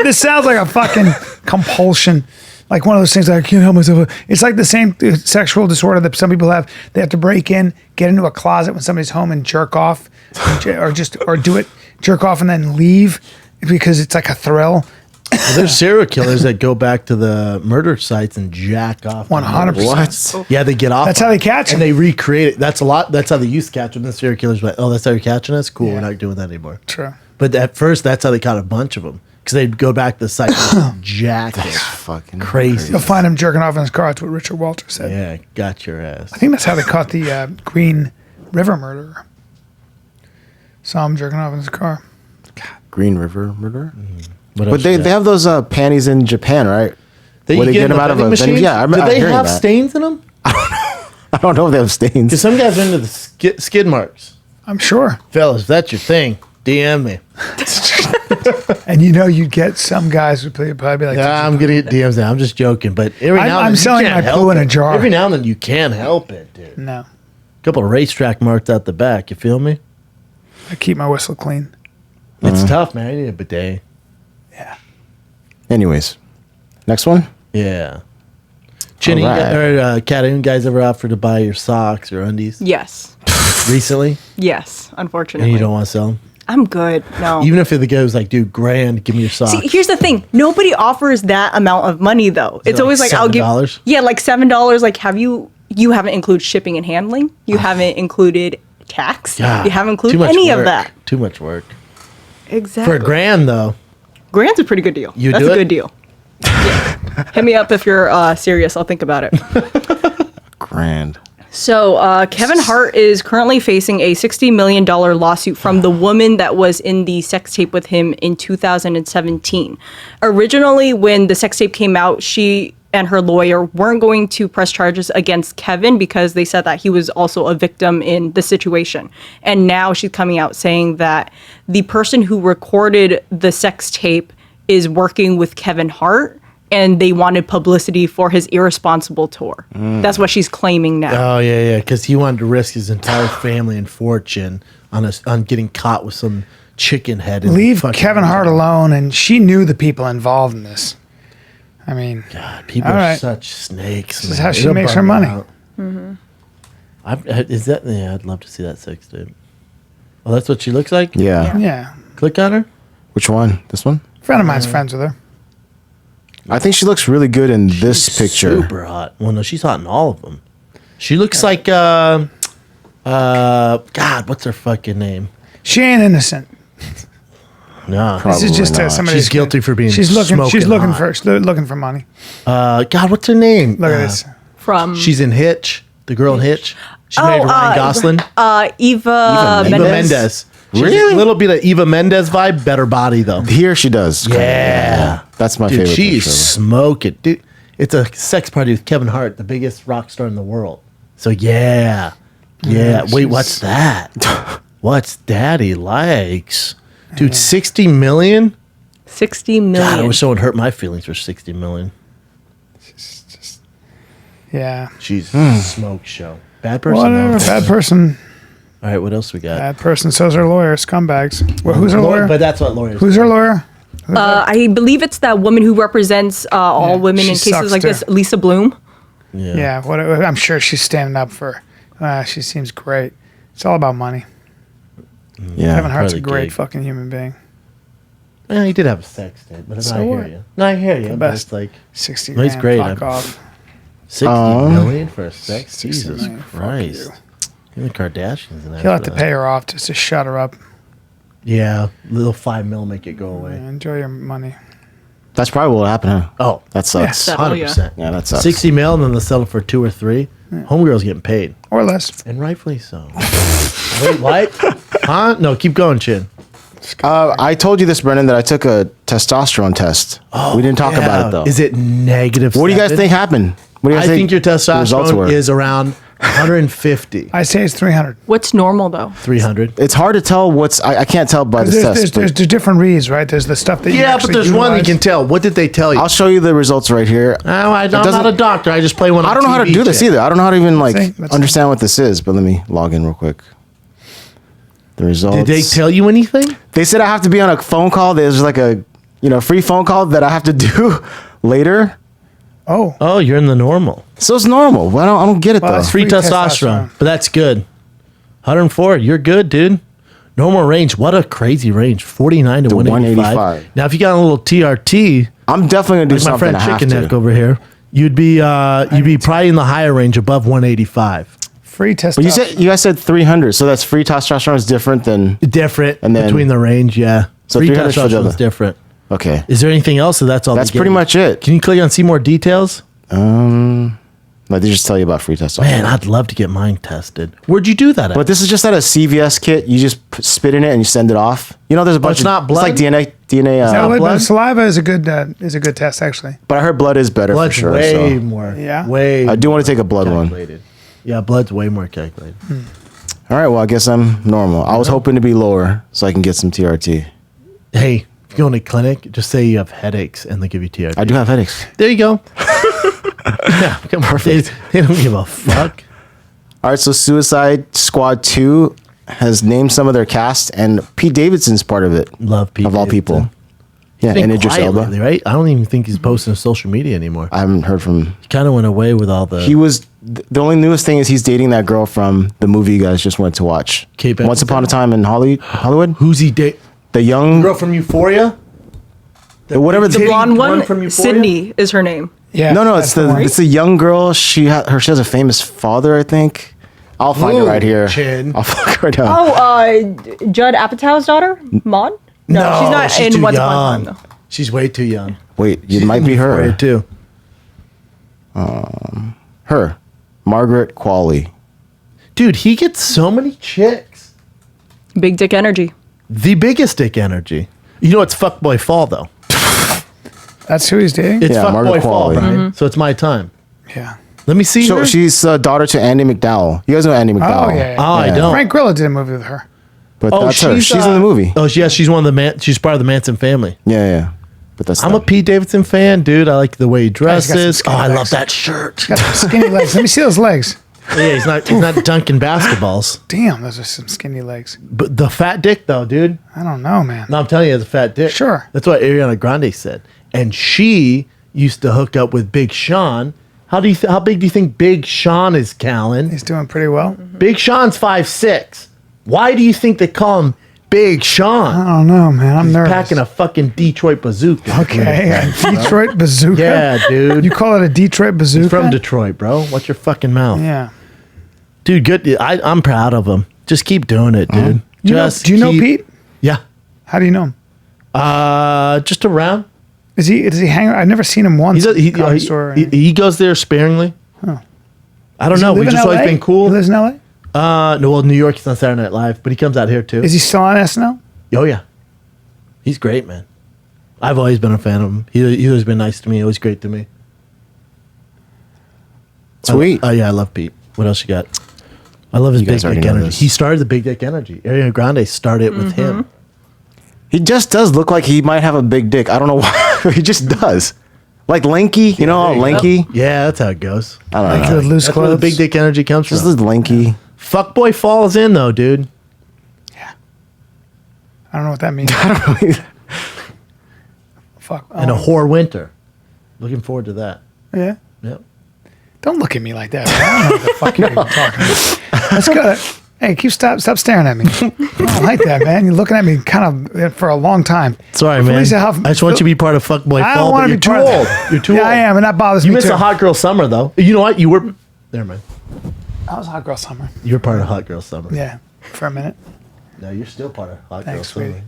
Speaker 1: This sounds like a fucking compulsion. Like one of those things that I can't help myself. It's like the same sexual disorder that some people have. They have to break in, get into a closet when somebody's home and jerk off, or do it, jerk off and then leave because it's like a thrill.
Speaker 2: Well, there's serial killers that go back to the murder sites and jack off.
Speaker 1: 100%.
Speaker 3: What?
Speaker 2: Yeah, they get off.
Speaker 1: That's how they catch
Speaker 2: and
Speaker 1: them.
Speaker 2: they recreate it. That's a lot. That's how they used to catch them. The serial killers, like, oh, that's how you're catching us. Cool,
Speaker 1: Yeah.
Speaker 2: we're not doing that anymore.
Speaker 1: True.
Speaker 2: But at first, that's how they caught a bunch of them because they'd go back to the site and jack it.
Speaker 3: Fucking
Speaker 2: Crazy.
Speaker 1: You'll find him jerking off in his car. That's what Richard Walter said.
Speaker 2: Yeah, got your ass.
Speaker 1: I think that's how they caught the Green River murderer. Saw him jerking off in his car.
Speaker 3: Green River murder.
Speaker 2: What
Speaker 3: But
Speaker 2: else
Speaker 3: they
Speaker 2: you got?
Speaker 3: have those panties in Japan, right?
Speaker 2: That
Speaker 3: Where
Speaker 2: you
Speaker 3: they
Speaker 2: get
Speaker 3: get
Speaker 2: in
Speaker 3: them
Speaker 2: the
Speaker 3: out of
Speaker 2: vending
Speaker 3: a vending-
Speaker 2: machine?
Speaker 3: yeah, I remember-
Speaker 2: Do they
Speaker 3: I'm hearing
Speaker 2: have
Speaker 3: that.
Speaker 2: stains in them?
Speaker 3: I don't know if they have stains.
Speaker 2: Because some guys are into the skid marks.
Speaker 1: I'm sure.
Speaker 2: Fellas, if that's your thing, DM me.
Speaker 1: And you'd get some guys who probably be like,
Speaker 2: Yeah, I'm gonna get DMs now. I'm just joking, but every
Speaker 1: I'm-
Speaker 2: now and
Speaker 1: I'm
Speaker 2: then
Speaker 1: selling
Speaker 2: you can't
Speaker 1: my
Speaker 2: help
Speaker 1: poo in a
Speaker 2: it.
Speaker 1: jar.
Speaker 2: Every now and then you can't help it, dude.
Speaker 1: no,
Speaker 2: Couple of racetrack marks out the back. You feel me?
Speaker 1: I keep my whistle clean.
Speaker 2: It's tough, man. I need a bidet.
Speaker 1: Yeah.
Speaker 3: Anyways, next one.
Speaker 2: Yeah. Chinny
Speaker 3: All right.
Speaker 2: or Kat, any guys ever offered to buy your socks or undies
Speaker 4: Yes.
Speaker 2: recently,
Speaker 4: Yes,
Speaker 2: and
Speaker 4: unfortunately.
Speaker 2: you don't want to sell them?
Speaker 4: I'm good. No.
Speaker 2: Even if the guy was like, "Dude, grand, give me your socks."
Speaker 4: See, here's the thing. Nobody offers that amount of money though. It's
Speaker 2: it
Speaker 4: always
Speaker 2: like
Speaker 4: like I'll give
Speaker 2: $7?
Speaker 4: Yeah, like $7. Like you haven't included shipping and handling. You haven't included tax.
Speaker 2: God,
Speaker 4: You haven't
Speaker 2: too
Speaker 4: included
Speaker 2: much
Speaker 4: any of
Speaker 2: work.
Speaker 4: that.
Speaker 2: Too much work
Speaker 4: Exactly.
Speaker 2: for a grand, though.
Speaker 4: Grand's a pretty good deal.
Speaker 2: You
Speaker 4: That's
Speaker 2: do
Speaker 4: a
Speaker 2: it?
Speaker 4: good deal. Yeah. Hit me up if you're serious. I'll think about it.
Speaker 3: Grand.
Speaker 4: So Kevin Hart is currently facing a $60 million lawsuit from the woman that was in the sex tape with him in 2017. Originally, when the sex tape came out, she and her lawyer weren't going to press charges against Kevin because they said that he was also a victim in the situation. And now she's coming out saying that the person who recorded the sex tape is working with Kevin Hart and they wanted publicity for his irresponsible tour. That's what she's claiming now.
Speaker 2: Oh yeah, because he wanted to risk his entire family and fortune on getting caught with some chicken head. in
Speaker 1: Leave
Speaker 2: fucking-
Speaker 1: Kevin Hart alone, and she knew the people involved in this. I mean,
Speaker 2: God, people
Speaker 1: All
Speaker 2: are
Speaker 1: right.
Speaker 2: such snakes.
Speaker 1: This is
Speaker 2: man.
Speaker 1: how she
Speaker 2: It'll
Speaker 1: makes
Speaker 2: bum
Speaker 1: her
Speaker 2: me
Speaker 1: money.
Speaker 2: out. Is that? Yeah, I'd love to see that sex tape. Oh, that's what she looks like.
Speaker 3: Yeah.
Speaker 1: yeah.
Speaker 2: Click on her.
Speaker 3: Which one? This one?
Speaker 1: A friend of mine's friends with her.
Speaker 3: I think she looks really good in this picture.
Speaker 2: Super hot. Well, no, she's hot in all of them. She looks like God. What's her fucking name?
Speaker 1: She ain't innocent.
Speaker 2: No,
Speaker 1: This is just
Speaker 3: not.
Speaker 1: somebody.
Speaker 2: She's guilty for being.
Speaker 1: She's looking. She's
Speaker 2: smoking
Speaker 1: looking
Speaker 2: hot.
Speaker 1: looking for money.
Speaker 2: God, what's her name?
Speaker 1: Look at this.
Speaker 4: From
Speaker 2: She's in Hitch. The girl in Hitch. She's married to Ryan Gosling.
Speaker 4: Eva
Speaker 3: Eva
Speaker 4: Mendes.
Speaker 2: She's
Speaker 3: Really?
Speaker 2: a little bit of Eva Mendes vibe. Better body though.
Speaker 3: Here she does.
Speaker 2: Yeah.
Speaker 3: That's my
Speaker 2: Dude,
Speaker 3: favorite
Speaker 2: she's
Speaker 3: picture of her.
Speaker 2: smoking. Dude, it's a sex party with Kevin Hart, the biggest rock star in the world. So yeah. Wait, what's that? What's Daddy likes? Dude, 60 million?
Speaker 4: 60 million.
Speaker 2: God, I wish someone hurt my feelings for 60 million.
Speaker 1: Yeah.
Speaker 2: She's a smoke show. Bad person.
Speaker 1: Whatever.
Speaker 2: though.
Speaker 1: Bad person.
Speaker 2: All right, what else we got?
Speaker 1: Bad person. So's her lawyer. Scumbags. Well, who's her lawyer?
Speaker 2: But that's what lawyers.
Speaker 1: Who's her lawyer?
Speaker 4: I believe it's that woman who represents all
Speaker 1: Yeah,
Speaker 4: women
Speaker 1: she
Speaker 4: in cases
Speaker 1: sucks
Speaker 4: like
Speaker 1: too.
Speaker 4: this, Lisa Bloom.
Speaker 1: Yeah. What? I'm sure she's standing up for. She seems great. It's all about money.
Speaker 3: Yeah.
Speaker 1: Kevin Hart's a
Speaker 2: probably
Speaker 1: great
Speaker 2: gig.
Speaker 1: fucking human being.
Speaker 2: Yeah, he did have a sex tape, but
Speaker 1: So
Speaker 2: I hear
Speaker 1: what?
Speaker 2: you. No, I hear you. But
Speaker 1: best.
Speaker 2: it's like
Speaker 1: 60
Speaker 2: No, he's
Speaker 1: grand.
Speaker 2: great.
Speaker 1: Fuck off.
Speaker 2: 60 million for a sex.
Speaker 1: 60
Speaker 2: Jesus
Speaker 1: million, fuck
Speaker 2: Christ.
Speaker 1: you.
Speaker 2: Even the Kardashians and that.
Speaker 1: He'll have to pay her off just to shut her up.
Speaker 2: Yeah, little 5 mil make it go away.
Speaker 1: Enjoy your money.
Speaker 3: That's probably what will happen, huh?
Speaker 2: Oh,
Speaker 3: That sucks.
Speaker 4: Yeah.
Speaker 2: 100%.
Speaker 3: Yeah, that sucks.
Speaker 2: 60 mil, and then they'll settle for 2 or 3. Homegirl's getting paid,
Speaker 1: Or less.
Speaker 2: and rightfully so. Wait, what? Huh? No, keep going, Chin.
Speaker 3: I told you this, Brennan, that I took a testosterone test. we didn't talk about it, though.
Speaker 2: Is it negative?
Speaker 3: What do you guys
Speaker 2: 7?
Speaker 3: think happened? What do you
Speaker 2: I
Speaker 3: guys
Speaker 2: think your
Speaker 3: the results
Speaker 2: testosterone
Speaker 3: were?
Speaker 2: is around 150,
Speaker 1: I say it's 300.
Speaker 4: What's normal though?
Speaker 2: 300.
Speaker 3: It's hard to tell what's. I can't tell by the test.
Speaker 1: There's different reads, right? There's the stuff that you
Speaker 2: Yeah, but
Speaker 1: actually
Speaker 2: there's one you
Speaker 1: utilize.
Speaker 2: can tell. What did they tell you?
Speaker 3: I'll show you the results right here.
Speaker 2: I'm
Speaker 3: doesn't-
Speaker 2: not a doctor. I just play one.
Speaker 3: I don't know how to do this either. I don't know how to even
Speaker 1: See, that's-
Speaker 3: understand what this is. But let me log in real quick. The results.
Speaker 2: Did they tell you anything?
Speaker 3: They said I have to be on a phone call. There's like a free phone call that I have to do later.
Speaker 1: Oh,
Speaker 2: Oh, you're in the normal.
Speaker 3: So it's normal. Well, I don't get it
Speaker 1: Well,
Speaker 3: though.
Speaker 1: it's
Speaker 2: Free
Speaker 1: Free
Speaker 2: testosterone,
Speaker 1: testosterone.
Speaker 2: but that's good. 104, you're good, dude. Normal range. What a crazy range. 49 to 185.
Speaker 3: 185.
Speaker 2: Now, if you got a little TRT,
Speaker 3: I'm definitely gonna do
Speaker 2: like my
Speaker 3: something.
Speaker 2: friend
Speaker 3: I have
Speaker 2: Chicken Neck
Speaker 3: to.
Speaker 2: over here, you'd be probably in the higher range above 185.
Speaker 1: free testosterone.
Speaker 3: But you guys said 300, so that's free testosterone is different than
Speaker 2: Different
Speaker 3: And then-
Speaker 2: between the range, yeah.
Speaker 3: So
Speaker 2: Free
Speaker 3: 300 for the
Speaker 2: testosterone is
Speaker 3: other.
Speaker 2: different.
Speaker 3: okay.
Speaker 2: Is there anything else? Or that's all.
Speaker 3: That's
Speaker 2: they gave
Speaker 3: pretty
Speaker 2: you?
Speaker 3: much it.
Speaker 2: Can you click on see more details?
Speaker 3: Like they just tell you about free testosterone.
Speaker 2: Man, I'd love to get mine tested. Where'd you do that at?
Speaker 3: But this is just at a CVS kit. You just spit in it and you send it off. You know, there's a bunch.
Speaker 2: it's not
Speaker 3: It's like
Speaker 2: blood?
Speaker 3: DNA.
Speaker 1: But
Speaker 2: blood?
Speaker 1: saliva is a good test actually.
Speaker 3: But I heard blood is better
Speaker 2: Blood's
Speaker 3: for sure.
Speaker 2: way
Speaker 3: So.
Speaker 2: more.
Speaker 1: Yeah?
Speaker 2: Way.
Speaker 3: I do want to take a blood one.
Speaker 2: calculated. Yeah, blood's way more calculated.
Speaker 3: All right. Well, I guess I'm normal. I was hoping to be lower so I can get some TRT.
Speaker 2: Hey, if you go in a clinic, just say you have headaches and they give you TRT.
Speaker 3: I do have headaches.
Speaker 2: There you go. Yeah, come on. They don't give a fuck.
Speaker 3: All right. So Suicide Squad 2 has named some of their cast, and Pete Davidson's part of it.
Speaker 2: Love Pete
Speaker 3: Of all people.
Speaker 2: Davidson.
Speaker 3: Yeah,
Speaker 2: Been
Speaker 3: and Idris
Speaker 2: quiet
Speaker 3: Elba.
Speaker 2: lately, right? I don't even think he's posting to social media anymore.
Speaker 3: I haven't heard from.
Speaker 2: He kind of went away with all the.
Speaker 3: He was. The only newest thing is he's dating that girl from the movie you guys just went to watch.
Speaker 2: Kate
Speaker 3: Once Upon a Time in Hollywood.
Speaker 2: Who's he date?
Speaker 3: The young.
Speaker 2: Girl from Euphoria.
Speaker 3: Whatever
Speaker 4: The
Speaker 3: the
Speaker 4: blonde one,
Speaker 2: from Euphoria?
Speaker 4: Sydney is her name.
Speaker 1: Yeah.
Speaker 3: No,
Speaker 1: that's
Speaker 3: it's the
Speaker 1: one.
Speaker 3: it's the young girl. She has a famous father, I think. I'll find it
Speaker 2: Ooh,
Speaker 3: right here.
Speaker 2: Chin.
Speaker 3: I'll find it right now.
Speaker 4: Oh, Judd Apatow's daughter, Maud. No, she's not in
Speaker 2: too
Speaker 4: Once Upon a
Speaker 2: young.
Speaker 4: Time though.
Speaker 2: She's way too young.
Speaker 3: Wait, it
Speaker 2: She's
Speaker 3: might
Speaker 2: in
Speaker 3: be
Speaker 2: Euphoria
Speaker 3: her.
Speaker 2: too.
Speaker 3: Her, Margaret Qualley.
Speaker 2: Dude, he gets so many chicks.
Speaker 4: Big dick energy.
Speaker 2: The biggest dick energy. You know it's fuckboy fall though.
Speaker 1: That's who he's dating?
Speaker 2: It's
Speaker 3: Yeah,
Speaker 2: fuckboy
Speaker 3: Margaret
Speaker 2: fall,
Speaker 3: Qualley.
Speaker 2: Brian. So it's my time.
Speaker 1: Yeah.
Speaker 2: Let me see
Speaker 3: So
Speaker 2: her.
Speaker 3: she's daughter to Andy McDowell. You guys know Andy McDowell.
Speaker 1: Oh, yeah.
Speaker 2: Oh, I
Speaker 3: Yeah.
Speaker 2: don't.
Speaker 1: Frank Grillo did a movie with her.
Speaker 3: But that's her. She's in
Speaker 2: uh,
Speaker 3: the movie.
Speaker 2: Oh, yeah, she's one of the she's part of the Manson family.
Speaker 3: Yeah. But that's.
Speaker 2: I'm a
Speaker 3: not-
Speaker 2: Pete Davidson fan, dude. I like the way he
Speaker 1: He's got some
Speaker 2: dresses. Oh,
Speaker 1: skinny
Speaker 2: I love
Speaker 1: legs.
Speaker 2: that shirt.
Speaker 1: Got some skinny legs. Let me see those legs.
Speaker 2: Yeah, he's not dunking basketballs.
Speaker 1: Damn, those are some skinny legs.
Speaker 2: But the fat dick though, dude.
Speaker 1: I don't know, man.
Speaker 2: No, I'm telling you, it's a fat dick.
Speaker 1: Sure.
Speaker 2: That's what Ariana Grande said. And she used to hook up with Big Sean. How big do you think Big Sean is, Callan?
Speaker 1: He's doing pretty well.
Speaker 2: Big Sean's 5'6". Why do you think they call him Big Sean?
Speaker 1: I don't know, man. I'm nervous.
Speaker 2: Packing a fucking Detroit bazooka.
Speaker 1: Okay, a Detroit bazooka.
Speaker 2: Yeah, dude.
Speaker 1: You call it a Detroit bazooka?
Speaker 2: He's from Detroit, bro. Watch your fucking mouth.
Speaker 1: Yeah.
Speaker 2: Dude, good. I'm proud of him. Just keep doing it, dude.
Speaker 1: Do you know Pete?
Speaker 2: Yeah.
Speaker 1: How do you know him?
Speaker 2: Just around.
Speaker 1: Does he hang? I've never seen him once.
Speaker 2: He
Speaker 1: Comedy store or anything.
Speaker 2: he goes there sparingly. I don't
Speaker 1: Does he
Speaker 2: know.
Speaker 1: live
Speaker 2: We've
Speaker 1: in
Speaker 2: just always
Speaker 1: LA?
Speaker 2: been cool.
Speaker 1: He lives in LA?
Speaker 2: No, well, New York, he's on Saturday Night Live, but he comes out here too.
Speaker 1: Is he still on SNL?
Speaker 2: Oh yeah, he's great, man. I've always been a fan of him. He's always been nice to me. Always great to me.
Speaker 3: Sweet.
Speaker 2: Oh yeah, I love Pete. What else you got? I love his
Speaker 3: You
Speaker 2: big
Speaker 3: guys already
Speaker 2: dick
Speaker 3: know
Speaker 2: energy.
Speaker 3: this.
Speaker 2: He started the big dick energy. Ariana Grande started it with him.
Speaker 3: He just does look like he might have a big dick. I don't know why. He just does. Like lanky, you know,
Speaker 2: There you go.
Speaker 3: lanky.
Speaker 2: Yeah, that's how it goes.
Speaker 3: I don't
Speaker 1: Like
Speaker 3: know.
Speaker 1: the loose
Speaker 2: That's where the
Speaker 1: clothes?
Speaker 2: big dick energy comes
Speaker 3: Just
Speaker 2: from.
Speaker 3: the lanky.
Speaker 2: Fuckboy falls in though, dude.
Speaker 1: I don't know what that means.
Speaker 3: I don't know. Either.
Speaker 1: Fuck.
Speaker 2: And a whore winter. Looking forward to that.
Speaker 1: Yeah.
Speaker 2: Yep.
Speaker 1: Don't look at me like that. Man. I don't know what the fuck you're even talking about. Let's go. Hey, stop staring at me. I don't like that, man. You're looking at me kind of for a long time.
Speaker 2: Sorry, man.
Speaker 1: Felicia
Speaker 2: I
Speaker 1: Huffman-
Speaker 2: just want you to be part of Fuckboy
Speaker 1: I
Speaker 2: Fall,
Speaker 1: don't
Speaker 2: but
Speaker 1: want to
Speaker 2: you're
Speaker 1: be
Speaker 2: too
Speaker 1: part of
Speaker 2: old.
Speaker 1: that.
Speaker 2: You're too
Speaker 1: yeah,
Speaker 2: old.
Speaker 1: I am, and that bothers
Speaker 2: You
Speaker 1: me
Speaker 2: missed
Speaker 1: too.
Speaker 2: a Hot Girl Summer, though. You know what? You were... Never mind.
Speaker 1: I was Hot Girl Summer.
Speaker 2: You were part of Hot Girl Summer.
Speaker 1: Yeah, for a minute.
Speaker 2: No, you're still part of Hot
Speaker 1: Thanks,
Speaker 2: Girl Summer.
Speaker 1: sweetie.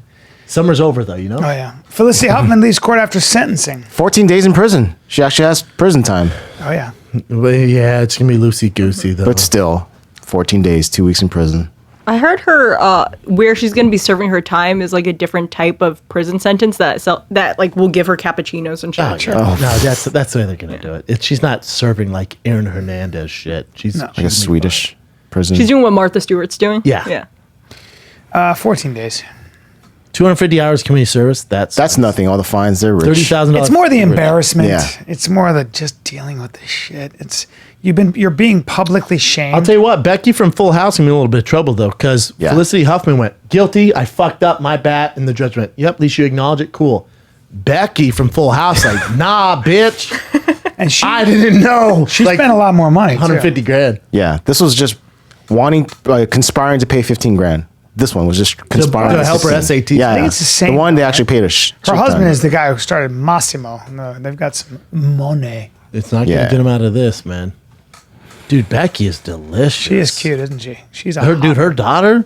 Speaker 2: Summer's over, though, you know?
Speaker 1: Oh yeah. Felicity Huffman leaves court after sentencing.
Speaker 3: 14 days in prison. She actually has prison time.
Speaker 1: Oh yeah.
Speaker 2: Well, yeah, it's going to be loosey-goosey, though.
Speaker 3: But still, 14 days, 2 weeks in prison.
Speaker 4: I heard her where she's going to be serving her time is like a different type of prison sentence that like will give her cappuccinos and shit.
Speaker 2: Oh, yeah. No, that's the way they're going to do it. She's not serving like Aaron Hernandez shit. She's
Speaker 1: No.
Speaker 3: Like a Swedish prison.
Speaker 4: She's doing what Martha Stewart's doing.
Speaker 2: Yeah.
Speaker 4: Yeah.
Speaker 1: 14 days.
Speaker 2: 250 hours community service. That's
Speaker 3: nothing. All the fines, they're rich.
Speaker 2: $30,000.
Speaker 1: It's more the embarrassment.
Speaker 3: Yeah.
Speaker 1: It's more the just dealing with this shit. You're being publicly shamed.
Speaker 2: I'll tell you what, Becky from Full House in a little bit of trouble though, because
Speaker 3: Yeah.
Speaker 2: Felicity Huffman went guilty. I fucked up, my bad, and the judge went, "Yep, at least you acknowledge it. Cool." Becky from Full House like, "Nah, bitch,
Speaker 1: and she
Speaker 2: I didn't know."
Speaker 1: she
Speaker 2: like,
Speaker 1: spent a lot more money. too.
Speaker 2: 150 grand.
Speaker 3: Yeah, this was just conspiring to pay 15 grand. This one was just conspiring
Speaker 2: to help her
Speaker 3: 15.
Speaker 2: SAT.
Speaker 3: Yeah,
Speaker 1: I think
Speaker 3: yeah.
Speaker 1: it's the same,
Speaker 3: The one they actually paid a
Speaker 1: Her husband is the guy who started Massimo. No, they've got some money.
Speaker 2: It's not
Speaker 3: Yeah.
Speaker 2: gonna get him out of this, man. Dude, Becky is delicious.
Speaker 1: She is cute, isn't she? She's a
Speaker 2: Her
Speaker 1: hot-
Speaker 2: her daughter.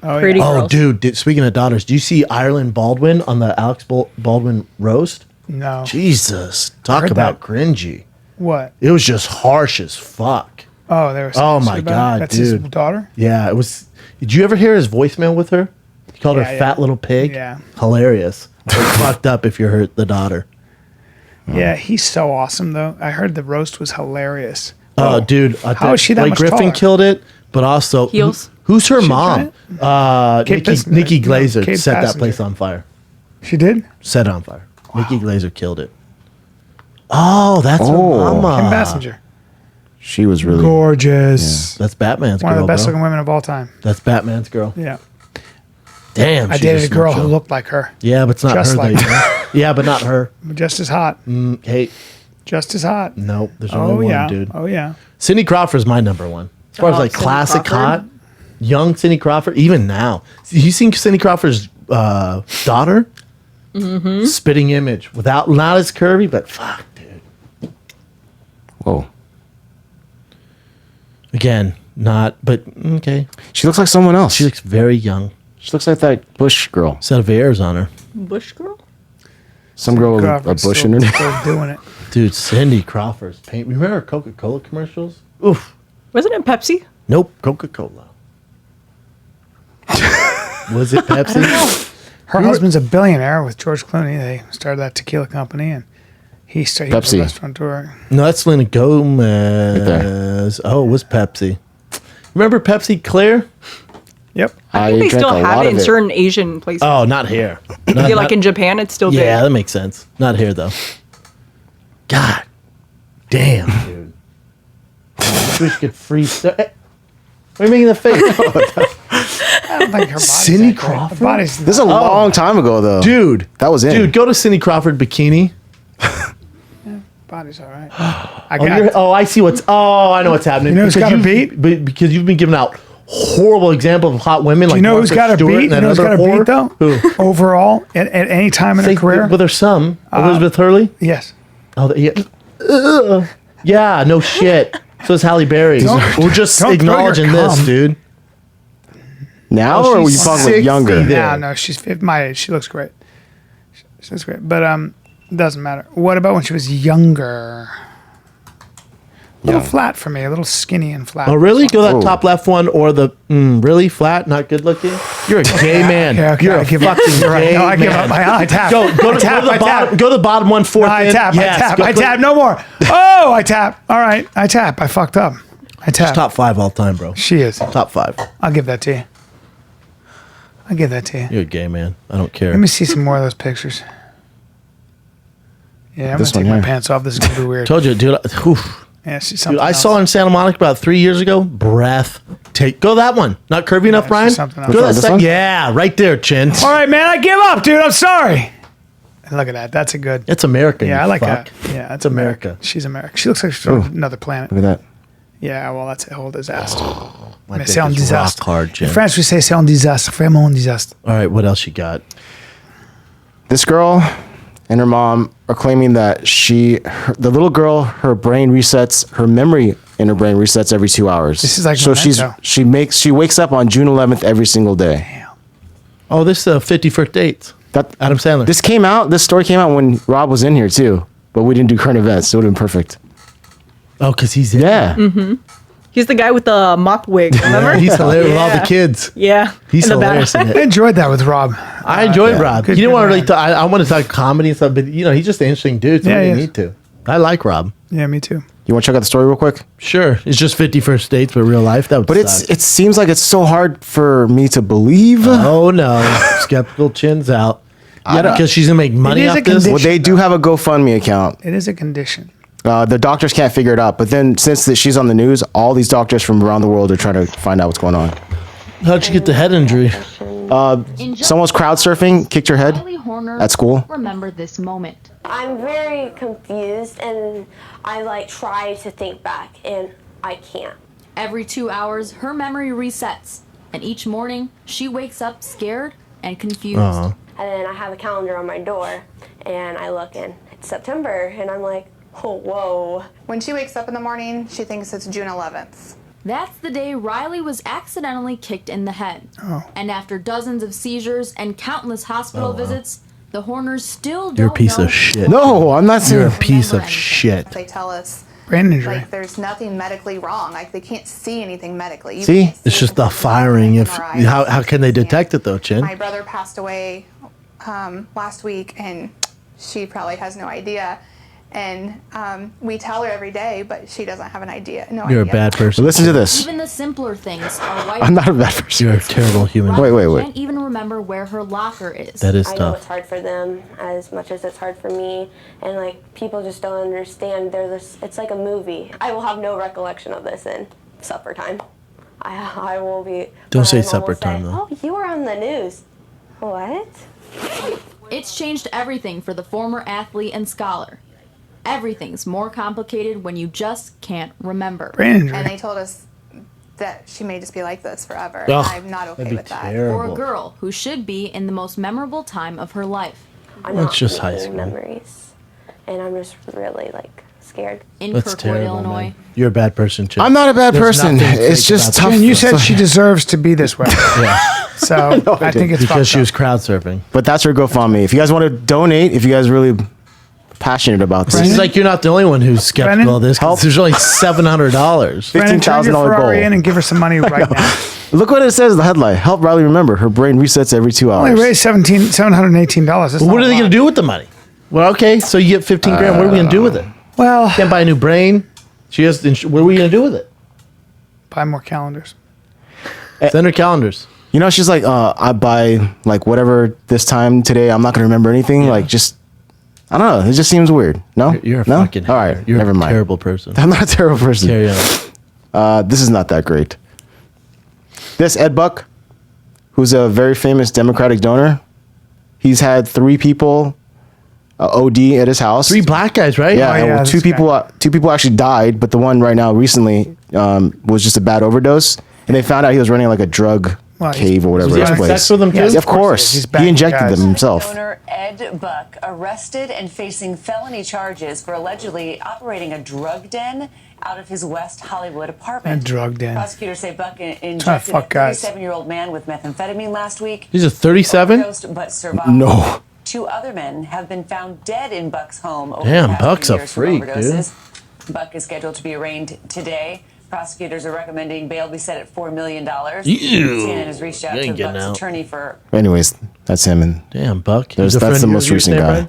Speaker 1: Oh,
Speaker 4: Pretty
Speaker 1: yeah.
Speaker 2: Oh,
Speaker 4: girls.
Speaker 2: dude, speaking of daughters, do you see Ireland Baldwin on the Alex Baldwin roast?
Speaker 1: No.
Speaker 2: Jesus, talk
Speaker 1: heard
Speaker 2: about
Speaker 1: that.
Speaker 2: cringy.
Speaker 1: What?
Speaker 2: It was just harsh as fuck.
Speaker 1: Oh, there was.
Speaker 2: Oh my God,
Speaker 1: That's
Speaker 2: dude.
Speaker 1: his daughter.
Speaker 2: Yeah, it was. Did you ever hear his voicemail with her? He called her
Speaker 1: Yeah,
Speaker 2: fat little pig.
Speaker 1: Yeah.
Speaker 2: Hilarious. It's fucked up if you're the daughter.
Speaker 1: Yeah, he's so awesome though. I heard the roast was hilarious.
Speaker 2: Oh, dude.
Speaker 1: How is she that
Speaker 2: Blake
Speaker 1: much
Speaker 2: Griffin
Speaker 1: taller?
Speaker 2: killed it, but also
Speaker 4: Heels?
Speaker 2: who's her
Speaker 1: She
Speaker 2: mom?
Speaker 1: Kate
Speaker 2: Nikki
Speaker 1: no,
Speaker 2: Glazer
Speaker 1: Kate
Speaker 2: set that
Speaker 1: Passenger.
Speaker 2: place on fire.
Speaker 1: She did.
Speaker 2: Set it on fire. Nikki Glazer killed it. Oh, that's her mama.
Speaker 1: Kim Basinger.
Speaker 3: She was really
Speaker 1: Gorgeous.
Speaker 2: That's Batman's
Speaker 1: One
Speaker 2: girl.
Speaker 1: of the best
Speaker 2: bro.
Speaker 1: looking women of all time.
Speaker 2: That's Batman's girl.
Speaker 1: Yeah.
Speaker 2: Damn.
Speaker 1: I
Speaker 2: she's
Speaker 1: dated a girl
Speaker 2: smooch,
Speaker 1: who
Speaker 2: though.
Speaker 1: looked like her.
Speaker 2: Yeah, but it's not
Speaker 1: just
Speaker 2: her.
Speaker 1: like
Speaker 2: though, you know? Yeah, but not her.
Speaker 1: Just as hot.
Speaker 2: Hey,
Speaker 1: Just as hot.
Speaker 2: nope. There's
Speaker 1: Oh
Speaker 2: only
Speaker 1: yeah.
Speaker 2: one, dude.
Speaker 1: Oh yeah.
Speaker 2: Cindy Crawford's my number one. As far as like
Speaker 4: Cindy
Speaker 2: classic
Speaker 4: Crawford?
Speaker 2: hot, young Cindy Crawford, even now. You seen Cindy Crawford's daughter? Mm-hmm. Spitting image. Without, not as curvy, but fuck, dude.
Speaker 3: Whoa.
Speaker 2: Again, not, but okay.
Speaker 3: She looks like someone else.
Speaker 2: She looks very young.
Speaker 3: She looks like that Bush girl.
Speaker 2: Set of airs on her.
Speaker 4: Bush girl?
Speaker 3: Some girl with a
Speaker 1: Crawford's
Speaker 3: bush
Speaker 1: still,
Speaker 3: in her.
Speaker 1: still doing it.
Speaker 2: Dude, Cindy Crawford's paint. Remember Coca-Cola commercials? Oof.
Speaker 4: Wasn't it Pepsi?
Speaker 2: Nope, Coca-Cola. Was it Pepsi?
Speaker 1: Her husband's a billionaire with George Clooney. They started that tequila company, and he was
Speaker 3: Pepsi.
Speaker 1: a restaurateur.
Speaker 2: No, that's Selena Gomez. Oh, it was Pepsi. Remember Pepsi Clear?
Speaker 1: Yep.
Speaker 4: I think they
Speaker 3: drank
Speaker 4: still
Speaker 3: a
Speaker 4: have
Speaker 3: lot
Speaker 4: it
Speaker 3: of
Speaker 4: in certain Asian places.
Speaker 2: Oh, not here.
Speaker 4: Yeah, like in Japan, it's still
Speaker 2: yeah,
Speaker 4: big.
Speaker 2: that makes sense. Not here though. God damn, dude. I wish we could freeze. What are you making the face?
Speaker 1: I don't think her body's
Speaker 2: Cindy
Speaker 1: that great. Her
Speaker 2: Crawford?
Speaker 1: body's
Speaker 3: This is a long time ago, though.
Speaker 2: Dude,
Speaker 3: That was in.
Speaker 2: Dude, go to Cindy Crawford bikini.
Speaker 1: body's all right. I
Speaker 2: I see what's. Oh, I know what's happening.
Speaker 1: You know who's
Speaker 2: Because
Speaker 1: got a
Speaker 2: you've- because you've been giving out horrible examples of hot women.
Speaker 1: Do you know who's got a beat? You know who's got a beat though?
Speaker 2: Who?
Speaker 1: Overall, at any time in her career?
Speaker 2: Well, there's some. Elizabeth Hurley.
Speaker 1: Yes.
Speaker 2: Oh, yeah. Yeah, no shit. So is Halle Berry. We're just
Speaker 1: don't throw your
Speaker 2: acknowledging this,
Speaker 1: cum.
Speaker 2: dude.
Speaker 3: Now,
Speaker 2: Oh,
Speaker 3: or were you
Speaker 2: she's
Speaker 3: talking
Speaker 2: 60
Speaker 3: with younger?
Speaker 2: there.
Speaker 1: No, she's my age. She looks great. She looks great. But it doesn't matter. What about when she was younger? A little flat for me. A little skinny and flat.
Speaker 2: Oh, really? Go that
Speaker 3: Oh.
Speaker 2: top left one or the really flat, not good looking? You're a gay man.
Speaker 1: Okay,
Speaker 2: You're
Speaker 1: I
Speaker 2: a
Speaker 1: give up.
Speaker 2: fucking
Speaker 1: You're right.
Speaker 2: gay
Speaker 1: No, I give
Speaker 2: man.
Speaker 1: up. I tap.
Speaker 2: Go to
Speaker 1: I tap.
Speaker 2: the
Speaker 1: I
Speaker 2: bottom.
Speaker 1: tap.
Speaker 2: Go to the bottom one fourth.
Speaker 1: No, I
Speaker 2: in.
Speaker 1: tap.
Speaker 2: Yes,
Speaker 1: I tap.
Speaker 2: go
Speaker 1: I
Speaker 2: click-
Speaker 1: tap. No more. Oh, I tap. All right. I tap. I fucked up. I tap.
Speaker 2: Top 5 all time, bro.
Speaker 1: She is.
Speaker 2: Top 5.
Speaker 1: I'll give that to you. I'll give that to you.
Speaker 2: You're a gay man. I don't care.
Speaker 1: Let me see some more of those pictures. Yeah, I'm
Speaker 3: This
Speaker 1: gonna take
Speaker 3: one
Speaker 1: my
Speaker 3: here.
Speaker 1: pants off. This is gonna be weird.
Speaker 2: Told you, dude. Oof.
Speaker 1: Yeah, she's
Speaker 2: Dude,
Speaker 1: something
Speaker 2: I
Speaker 1: else.
Speaker 2: saw her in Santa Monica about 3 years ago. Breath. Go that one. Not curvy enough,
Speaker 1: she's
Speaker 2: Brian.
Speaker 1: something
Speaker 2: Go
Speaker 1: else.
Speaker 2: that
Speaker 3: This one?
Speaker 2: Yeah, right there, chin.
Speaker 1: All right, man. I give up, dude. I'm sorry. And look at that. That's a good.
Speaker 2: It's America.
Speaker 1: Yeah,
Speaker 2: you
Speaker 1: I like
Speaker 2: fuck.
Speaker 1: that. Yeah, that's
Speaker 2: America.
Speaker 1: America. She's America. She looks like she's from another planet.
Speaker 3: Look at that.
Speaker 1: Yeah, well, that's a whole disaster.
Speaker 2: My
Speaker 1: Mais
Speaker 2: dick
Speaker 1: c'est un
Speaker 2: is
Speaker 1: désastre.
Speaker 2: rock hard,
Speaker 1: In
Speaker 2: Jen.
Speaker 1: French, we say c'est un désastre. Vraiment un désastre.
Speaker 2: All right, what else you got?
Speaker 3: This girl and her mom are claiming that the little girl, her brain resets, her memory in her brain resets every 2 hours.
Speaker 1: This is like
Speaker 3: so
Speaker 1: Memento.
Speaker 3: she wakes up on June 11th every single day.
Speaker 2: Oh, this 51st dates. Adam Sandler.
Speaker 3: This story came out when Rob was in here too, but we didn't do current events. So it would have been perfect.
Speaker 2: Oh, because he's in.
Speaker 3: Yeah.
Speaker 4: He's the guy with the mop wig, remember?
Speaker 2: He's hilarious with all the
Speaker 4: Yeah.
Speaker 2: kids.
Speaker 4: Yeah.
Speaker 2: He's
Speaker 4: in the back.
Speaker 2: hilarious in
Speaker 1: I
Speaker 2: it.
Speaker 1: enjoyed that with Rob.
Speaker 2: I enjoyed Rob.
Speaker 1: Good-
Speaker 2: You didn't
Speaker 1: good
Speaker 2: want to really
Speaker 1: man.
Speaker 2: talk. I want to talk comedy and stuff, but he's just an interesting dude, so
Speaker 1: Yeah,
Speaker 2: we
Speaker 1: he
Speaker 2: didn't
Speaker 1: is.
Speaker 2: need to. I like Rob.
Speaker 1: Yeah, me too.
Speaker 3: You want to check out the story real quick?
Speaker 2: Sure. It's just 51st dates, but real life. That would
Speaker 3: But
Speaker 2: suck.
Speaker 3: it seems like it's so hard for me to believe.
Speaker 2: Oh, no. Skeptical chin's out. Because she's going to make money
Speaker 1: is
Speaker 2: off
Speaker 1: a
Speaker 2: this.
Speaker 1: condition.
Speaker 3: Well, they do have a GoFundMe account.
Speaker 1: It is a condition.
Speaker 3: The doctors can't figure it out. But then since she's on the news, all these doctors from around the world are trying to find out what's going on.
Speaker 2: How'd you get the head injury?
Speaker 3: Someone's crowd surfing, kicked her head at school.
Speaker 5: Remember this moment.
Speaker 6: I'm very confused and I try to think back and I can't.
Speaker 5: Every 2 hours, her memory resets, and each morning she wakes up scared and confused.
Speaker 6: And then I have a calendar on my door and I look and it's September and I'm like, oh, whoa.
Speaker 7: When she wakes up in the morning, she thinks it's June 11th.
Speaker 5: That's the day Riley was accidentally kicked in the head. And after dozens of seizures and countless hospital visits, the Horners still don't
Speaker 2: You're a piece
Speaker 5: know
Speaker 2: of shit.
Speaker 3: No, I'm not
Speaker 2: You're
Speaker 3: saying.
Speaker 2: a piece of
Speaker 7: Remember anything.
Speaker 2: shit.
Speaker 7: They tell us
Speaker 1: Brain injury.
Speaker 7: Like, there's nothing medically wrong. Like, they can't see anything medically. You
Speaker 3: See?
Speaker 7: can't
Speaker 2: It's just the firing. If how can they detect it though, Chin?
Speaker 7: My brother passed away last week, and she probably has no idea. And we tell her every day, but she doesn't have an idea. No
Speaker 2: You're a
Speaker 7: idea.
Speaker 2: bad
Speaker 3: So
Speaker 2: person.
Speaker 3: listen to this.
Speaker 5: Even the simpler things are wiped.
Speaker 3: I'm not a bad person.
Speaker 2: You're a terrible human.
Speaker 5: Riley
Speaker 3: Wait.
Speaker 5: can't even remember where her locker is.
Speaker 2: That is
Speaker 6: I know
Speaker 2: tough.
Speaker 6: it's hard for them as much as it's hard for me, and like people just don't understand. It's like a movie. I will have no recollection of this in supper time. I will be.
Speaker 2: Don't
Speaker 6: my
Speaker 2: say
Speaker 6: mom will
Speaker 2: supper
Speaker 6: say,
Speaker 2: time, though.
Speaker 6: Oh, you were on the news. What?
Speaker 5: It's changed everything for the former athlete and scholar. Everything's more complicated when you just can't remember.
Speaker 1: Brain injury.
Speaker 7: And they told us that she may just be like this forever.
Speaker 2: Ugh,
Speaker 7: I'm not okay
Speaker 2: that'd be
Speaker 7: with that.
Speaker 2: terrible.
Speaker 5: For a girl who should be in the most memorable time of her life.
Speaker 6: I'm
Speaker 2: That's
Speaker 6: not
Speaker 2: just high
Speaker 6: making
Speaker 2: school.
Speaker 6: memories, and I'm just really like scared.
Speaker 5: In
Speaker 2: That's
Speaker 5: Kirkwood,
Speaker 2: terrible,
Speaker 5: Illinois.
Speaker 2: man. You're a bad person, Chin.
Speaker 3: I'm not a bad
Speaker 2: There's
Speaker 3: person.
Speaker 2: nothing
Speaker 3: It's
Speaker 2: fake
Speaker 3: just
Speaker 2: about
Speaker 3: tough.
Speaker 1: And you said
Speaker 3: So-
Speaker 1: she deserves to be this way.
Speaker 2: Yeah,
Speaker 1: So I think it's
Speaker 2: because
Speaker 1: fucked
Speaker 2: she was
Speaker 1: up.
Speaker 2: crowd surfing.
Speaker 3: But that's her GoFundMe. If you guys want to donate, if you guys really passionate about this,
Speaker 2: Seems like you're not the only one who's skeptical
Speaker 1: Brennan?
Speaker 2: of this. 'Cause
Speaker 3: Help.
Speaker 2: There's only $700.
Speaker 1: Brennan, turn your
Speaker 3: $15,000
Speaker 1: Ferrari
Speaker 3: goal.
Speaker 1: in and give her some money right now.
Speaker 3: Look what it says in the headline. Help Riley remember. Her brain resets every 2 hours.
Speaker 1: Only raised $718. That's
Speaker 2: Well, what
Speaker 1: not
Speaker 2: are
Speaker 1: a
Speaker 2: they going
Speaker 1: lot.
Speaker 2: to do with the money? Well, okay, so you get 15 grand. What are we going to do with it?
Speaker 1: Well,
Speaker 2: Can't buy a new brain. She has. What are we going to do with it?
Speaker 1: buy more calendars.
Speaker 2: Send her calendars.
Speaker 3: You know, she's like, I buy like whatever this time today. I'm not going to remember anything. Like, just, I don't know. It just seems weird. No?
Speaker 2: You're a
Speaker 3: no?
Speaker 2: fucking.
Speaker 3: All right.
Speaker 2: You're
Speaker 3: Never
Speaker 2: a
Speaker 3: mind.
Speaker 2: terrible person.
Speaker 3: I'm not a terrible person.
Speaker 2: Carry on.
Speaker 3: This is not that great. This Ed Buck, who's a very famous Democratic donor, he's had 3 people OD at his house.
Speaker 2: 3 black guys, right?
Speaker 3: Yeah,
Speaker 1: Oh,
Speaker 3: and
Speaker 1: yeah,
Speaker 3: two
Speaker 1: this
Speaker 3: people actually died, but the one right now recently was just a bad overdose, and they found out he was running like a drug
Speaker 1: Well,
Speaker 3: cave or whatever
Speaker 2: Was he
Speaker 3: this
Speaker 2: having
Speaker 3: place.
Speaker 2: sex with them too?
Speaker 1: Yes,
Speaker 3: Yeah, of course,
Speaker 1: He's
Speaker 3: he
Speaker 1: banging
Speaker 3: injected
Speaker 1: guys.
Speaker 3: them himself.
Speaker 8: Donor Ed Buck arrested and facing felony charges for allegedly operating a drug den out of his West Hollywood apartment.
Speaker 1: A drug den.
Speaker 8: Prosecutors say Buck
Speaker 1: Trying to
Speaker 8: injected a
Speaker 1: fuck guys.
Speaker 8: 37-year-old man with methamphetamine last week.
Speaker 2: He's a 37.
Speaker 8: Overdosed but survived.
Speaker 3: No.
Speaker 8: 2 other men have been found dead in Buck's home over
Speaker 2: Damn,
Speaker 8: the past
Speaker 2: Buck's
Speaker 8: few
Speaker 2: a
Speaker 8: years from
Speaker 2: freak, dude.
Speaker 8: overdoses. Buck is scheduled to be arraigned today. Prosecutors are recommending bail be set at $4 million. CNN has reached out
Speaker 2: You
Speaker 8: to
Speaker 2: ain't getting
Speaker 8: Buck's
Speaker 2: out.
Speaker 8: attorney for
Speaker 3: Anyways, that's him, and
Speaker 2: Damn, Buck.
Speaker 3: There's-
Speaker 2: He's a
Speaker 3: that's
Speaker 2: friend
Speaker 3: the
Speaker 2: of
Speaker 3: most
Speaker 2: yours
Speaker 3: recent
Speaker 2: there,
Speaker 3: guy.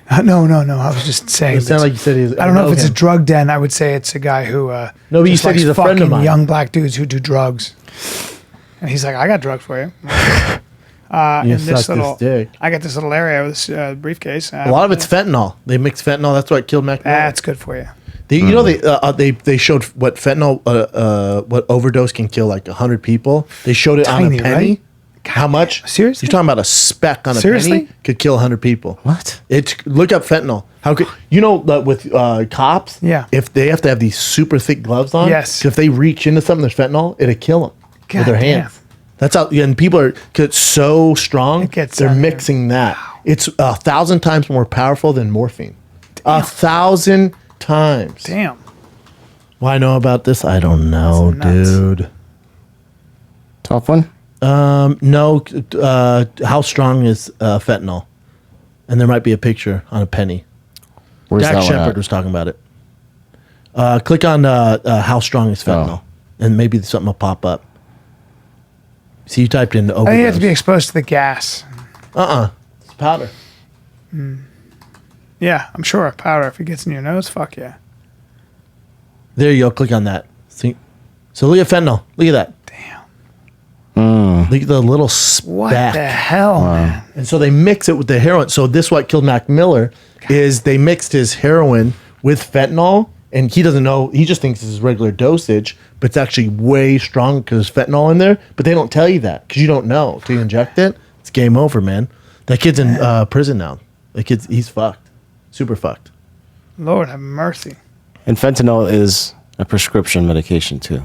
Speaker 2: Brian?
Speaker 1: No. I was just saying.
Speaker 2: It sounded like you said he's.
Speaker 1: I don't know if it's a
Speaker 2: him.
Speaker 1: drug den. I would say it's a guy who.
Speaker 2: No, but you
Speaker 1: just
Speaker 2: said
Speaker 1: likes
Speaker 2: he's a friend of
Speaker 1: fucking
Speaker 2: mine.
Speaker 1: young black dudes who do drugs. And he's like, I got drugs for you.
Speaker 2: You
Speaker 1: in
Speaker 2: suck
Speaker 1: this little,
Speaker 2: this dick.
Speaker 1: I got this little area with this briefcase.
Speaker 2: A lot of it's fentanyl. They mix fentanyl. That's what killed Mac. Miller.
Speaker 1: That's good for you.
Speaker 2: You know they showed what fentanyl what overdose can kill like 100 people. They showed it on
Speaker 1: Tiny,
Speaker 2: a penny.
Speaker 1: right?
Speaker 2: How much?
Speaker 1: Seriously?
Speaker 2: You're talking about a speck on a
Speaker 1: Seriously?
Speaker 2: penny could kill 100 people.
Speaker 3: what?
Speaker 2: It's look up fentanyl. How could you know that with cops?
Speaker 1: Yeah.
Speaker 2: If they have to have these super thick gloves on,
Speaker 1: Yes.
Speaker 2: If they reach into something there's fentanyl, it'll kill them
Speaker 1: God
Speaker 2: with their
Speaker 1: damn.
Speaker 2: hands. That's how. Yeah, and people are cause it's so strong.
Speaker 1: It gets
Speaker 2: they're
Speaker 1: out there.
Speaker 2: mixing that. It's 1,000 times more powerful than morphine. 1,000 times.
Speaker 1: Damn.
Speaker 2: Why I know about this? I don't know,
Speaker 1: That's nuts.
Speaker 2: dude.
Speaker 3: Top one?
Speaker 2: No. How strong is fentanyl? And there might be a picture on a penny.
Speaker 3: Where's
Speaker 2: Dak
Speaker 3: that one
Speaker 2: Shepard
Speaker 3: at?
Speaker 2: was talking about it. Click on how strong is fentanyl, and maybe something will pop up. See, you typed in
Speaker 1: I think you have to be
Speaker 2: overdose.
Speaker 1: exposed to the gas.
Speaker 2: It's powder.
Speaker 1: Yeah, I'm sure powder. If it gets in your nose, fuck yeah.
Speaker 2: There you go. Click on that. See, so look at fentanyl. Look at that.
Speaker 1: Damn.
Speaker 2: Look at the little
Speaker 1: What
Speaker 2: speck.
Speaker 1: the hell, man?
Speaker 2: And so they mix it with the heroin. So this what killed Mac Miller is they mixed his heroin with fentanyl, and he doesn't know. He just thinks this is regular dosage, but it's actually way strong because there's fentanyl in there. But they don't tell you that because you don't know until you inject it. It's game over, man. That kid's in prison now. That kid's he's fucked, super fucked.
Speaker 1: Lord have mercy.
Speaker 3: And fentanyl is a prescription medication too.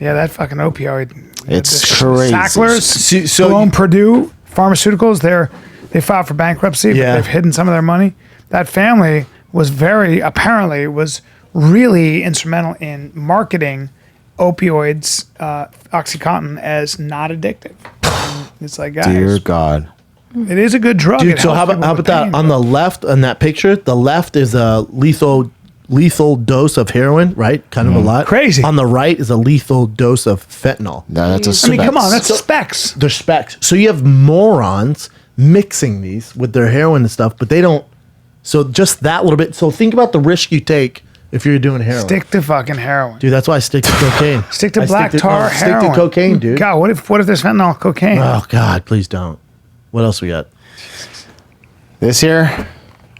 Speaker 1: Yeah, that fucking opioid.
Speaker 3: It's
Speaker 1: the
Speaker 3: crazy.
Speaker 1: Sacklers,
Speaker 2: So
Speaker 1: who own Purdue Pharmaceuticals, they filed for bankruptcy,
Speaker 2: Yeah.
Speaker 1: but they've hidden some of their money. That family was really instrumental in marketing opioids, OxyContin, as not addictive. And it's like, guys,
Speaker 3: Dear God.
Speaker 1: it is a good drug.
Speaker 2: Dude,
Speaker 1: It
Speaker 2: so
Speaker 1: helps
Speaker 2: how
Speaker 1: people
Speaker 2: about
Speaker 1: with
Speaker 2: that
Speaker 1: pain,
Speaker 2: on
Speaker 1: but-
Speaker 2: the left on that picture? The left is a lethal lethal dose of heroin, right? Kind of a lot.
Speaker 1: Crazy.
Speaker 2: On the right is a lethal dose of fentanyl.
Speaker 3: That's a
Speaker 1: I mean, come on, that's
Speaker 3: specs.
Speaker 1: specs.
Speaker 2: They're specs. So you have morons mixing these with their heroin and stuff, but they don't. So just that little bit. So think about the risk you take if you're doing heroin.
Speaker 1: Stick to fucking heroin.
Speaker 2: Dude, that's why I stick to cocaine.
Speaker 1: Stick to
Speaker 2: I
Speaker 1: black tar heroin.
Speaker 2: Stick to cocaine, dude.
Speaker 1: God, what if there's fentanyl cocaine?
Speaker 2: Oh God, please don't. What else we got?
Speaker 3: This here,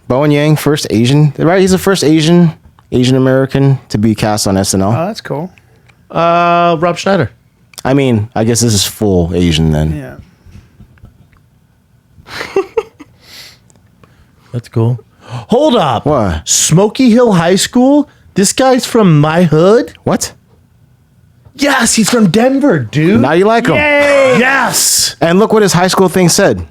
Speaker 3: Bowen Yang, first Asian, right? He's the first Asian American to be cast on SNL.
Speaker 1: Oh, that's cool.
Speaker 2: Rob Schneider.
Speaker 3: I mean, I guess this is full Asian then.
Speaker 1: Yeah.
Speaker 2: That's cool. Hold up.
Speaker 3: What?
Speaker 2: Smoky Hill High School? This guy's from my hood?
Speaker 3: What?
Speaker 2: Yes, he's from Denver, dude.
Speaker 3: Now you like him.
Speaker 2: Yes.
Speaker 3: And look what his high school thing said.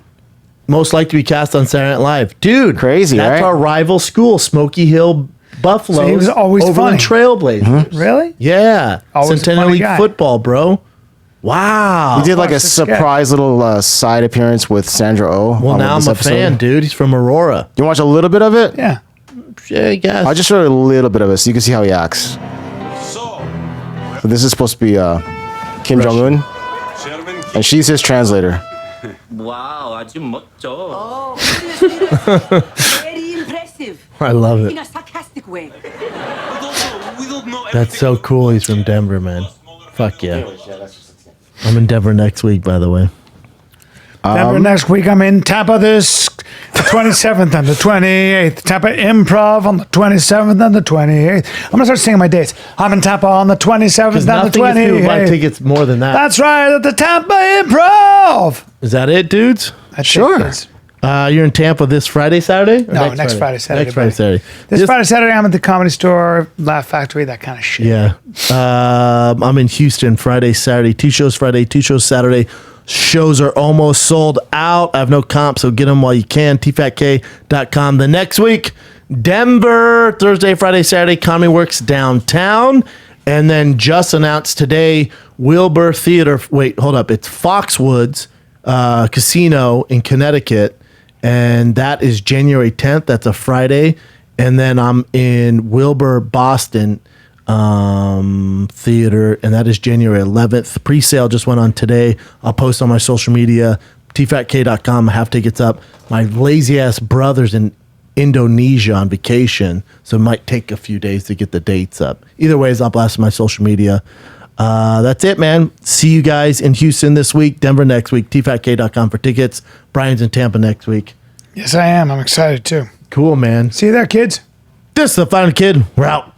Speaker 2: Most likely to be cast on Saturday Night Live. Dude.
Speaker 3: Crazy,
Speaker 2: That's
Speaker 3: right?
Speaker 2: our rival school, Smoky Hill Buffalo.
Speaker 1: So he was always
Speaker 2: Overland
Speaker 1: funny.
Speaker 2: Trailblazers.
Speaker 1: Really?
Speaker 2: Yeah.
Speaker 1: Always a
Speaker 2: Centennial
Speaker 1: funny
Speaker 2: League
Speaker 1: guy.
Speaker 2: football, bro. Wow.
Speaker 3: He did like
Speaker 1: watch
Speaker 3: a
Speaker 1: the sketch.
Speaker 3: surprise little side appearance with Sandra Oh.
Speaker 2: Well,
Speaker 3: on
Speaker 2: now
Speaker 3: this
Speaker 2: I'm a
Speaker 3: episode.
Speaker 2: fan, dude. He's from Aurora.
Speaker 3: You watch a little bit of it?
Speaker 1: Yeah.
Speaker 2: Yeah, I guess.
Speaker 3: I just showed a little bit of it so you can see how he acts. So this is supposed to be Kim Jong-un, and she's his translator.
Speaker 9: Wow, 아주 멋져.
Speaker 10: Very impressive.
Speaker 2: I love
Speaker 10: In
Speaker 2: it.
Speaker 10: a sarcastic way.
Speaker 2: That's so cool. He's from Denver, man. Fuck yeah. I'm in Denver next week, by the way.
Speaker 1: Denver next week. I'm in Tampa the 27th and the 28th. Tampa Improv on the 27th and the 28th. I'm going to start singing my dates. I'm in Tampa on the 27th
Speaker 2: Because
Speaker 1: and the
Speaker 2: nothing gets people to buy
Speaker 1: 28th.
Speaker 2: tickets more than that.
Speaker 1: That's right, at the Tampa Improv.
Speaker 2: Is that it, dudes?
Speaker 1: That's
Speaker 3: Sure.
Speaker 1: it, kids.
Speaker 2: You're in Tampa this Friday, Saturday? Or
Speaker 1: No, next Friday, Saturday.
Speaker 2: Next Friday,
Speaker 1: buddy.
Speaker 2: Saturday.
Speaker 1: This Friday, Saturday, I'm at the Comedy Store, Laugh Factory, that kind of shit.
Speaker 2: Yeah. I'm in Houston Friday, Saturday. 2 shows Friday, 2 shows Saturday. Shows are almost sold out. I have no comp, so get them while you can. tfatk.com. The next week, Denver, Thursday, Friday, Saturday, Comedy Works downtown. And then just announced today, Wilbur Theater. Wait, hold up. It's Foxwoods Casino in Connecticut. And that is January 10th. That's a Friday. And then I'm in Wilbur, Boston theater, and that is January 11th. Pre-sale just went on today. I'll post on my social media, tfatk.com. I have tickets up. My lazy ass brother's in Indonesia on vacation, so it might take a few days to get the dates up. Either ways, I'll blast my social media. That's it, man. See you guys in Houston this week, Denver next week, tfatk.com for tickets. Brian's in Tampa next week.
Speaker 1: Yes, I am. I'm excited too.
Speaker 2: Cool, man.
Speaker 1: See you there, kids.
Speaker 2: This is the Final Kid. We're out.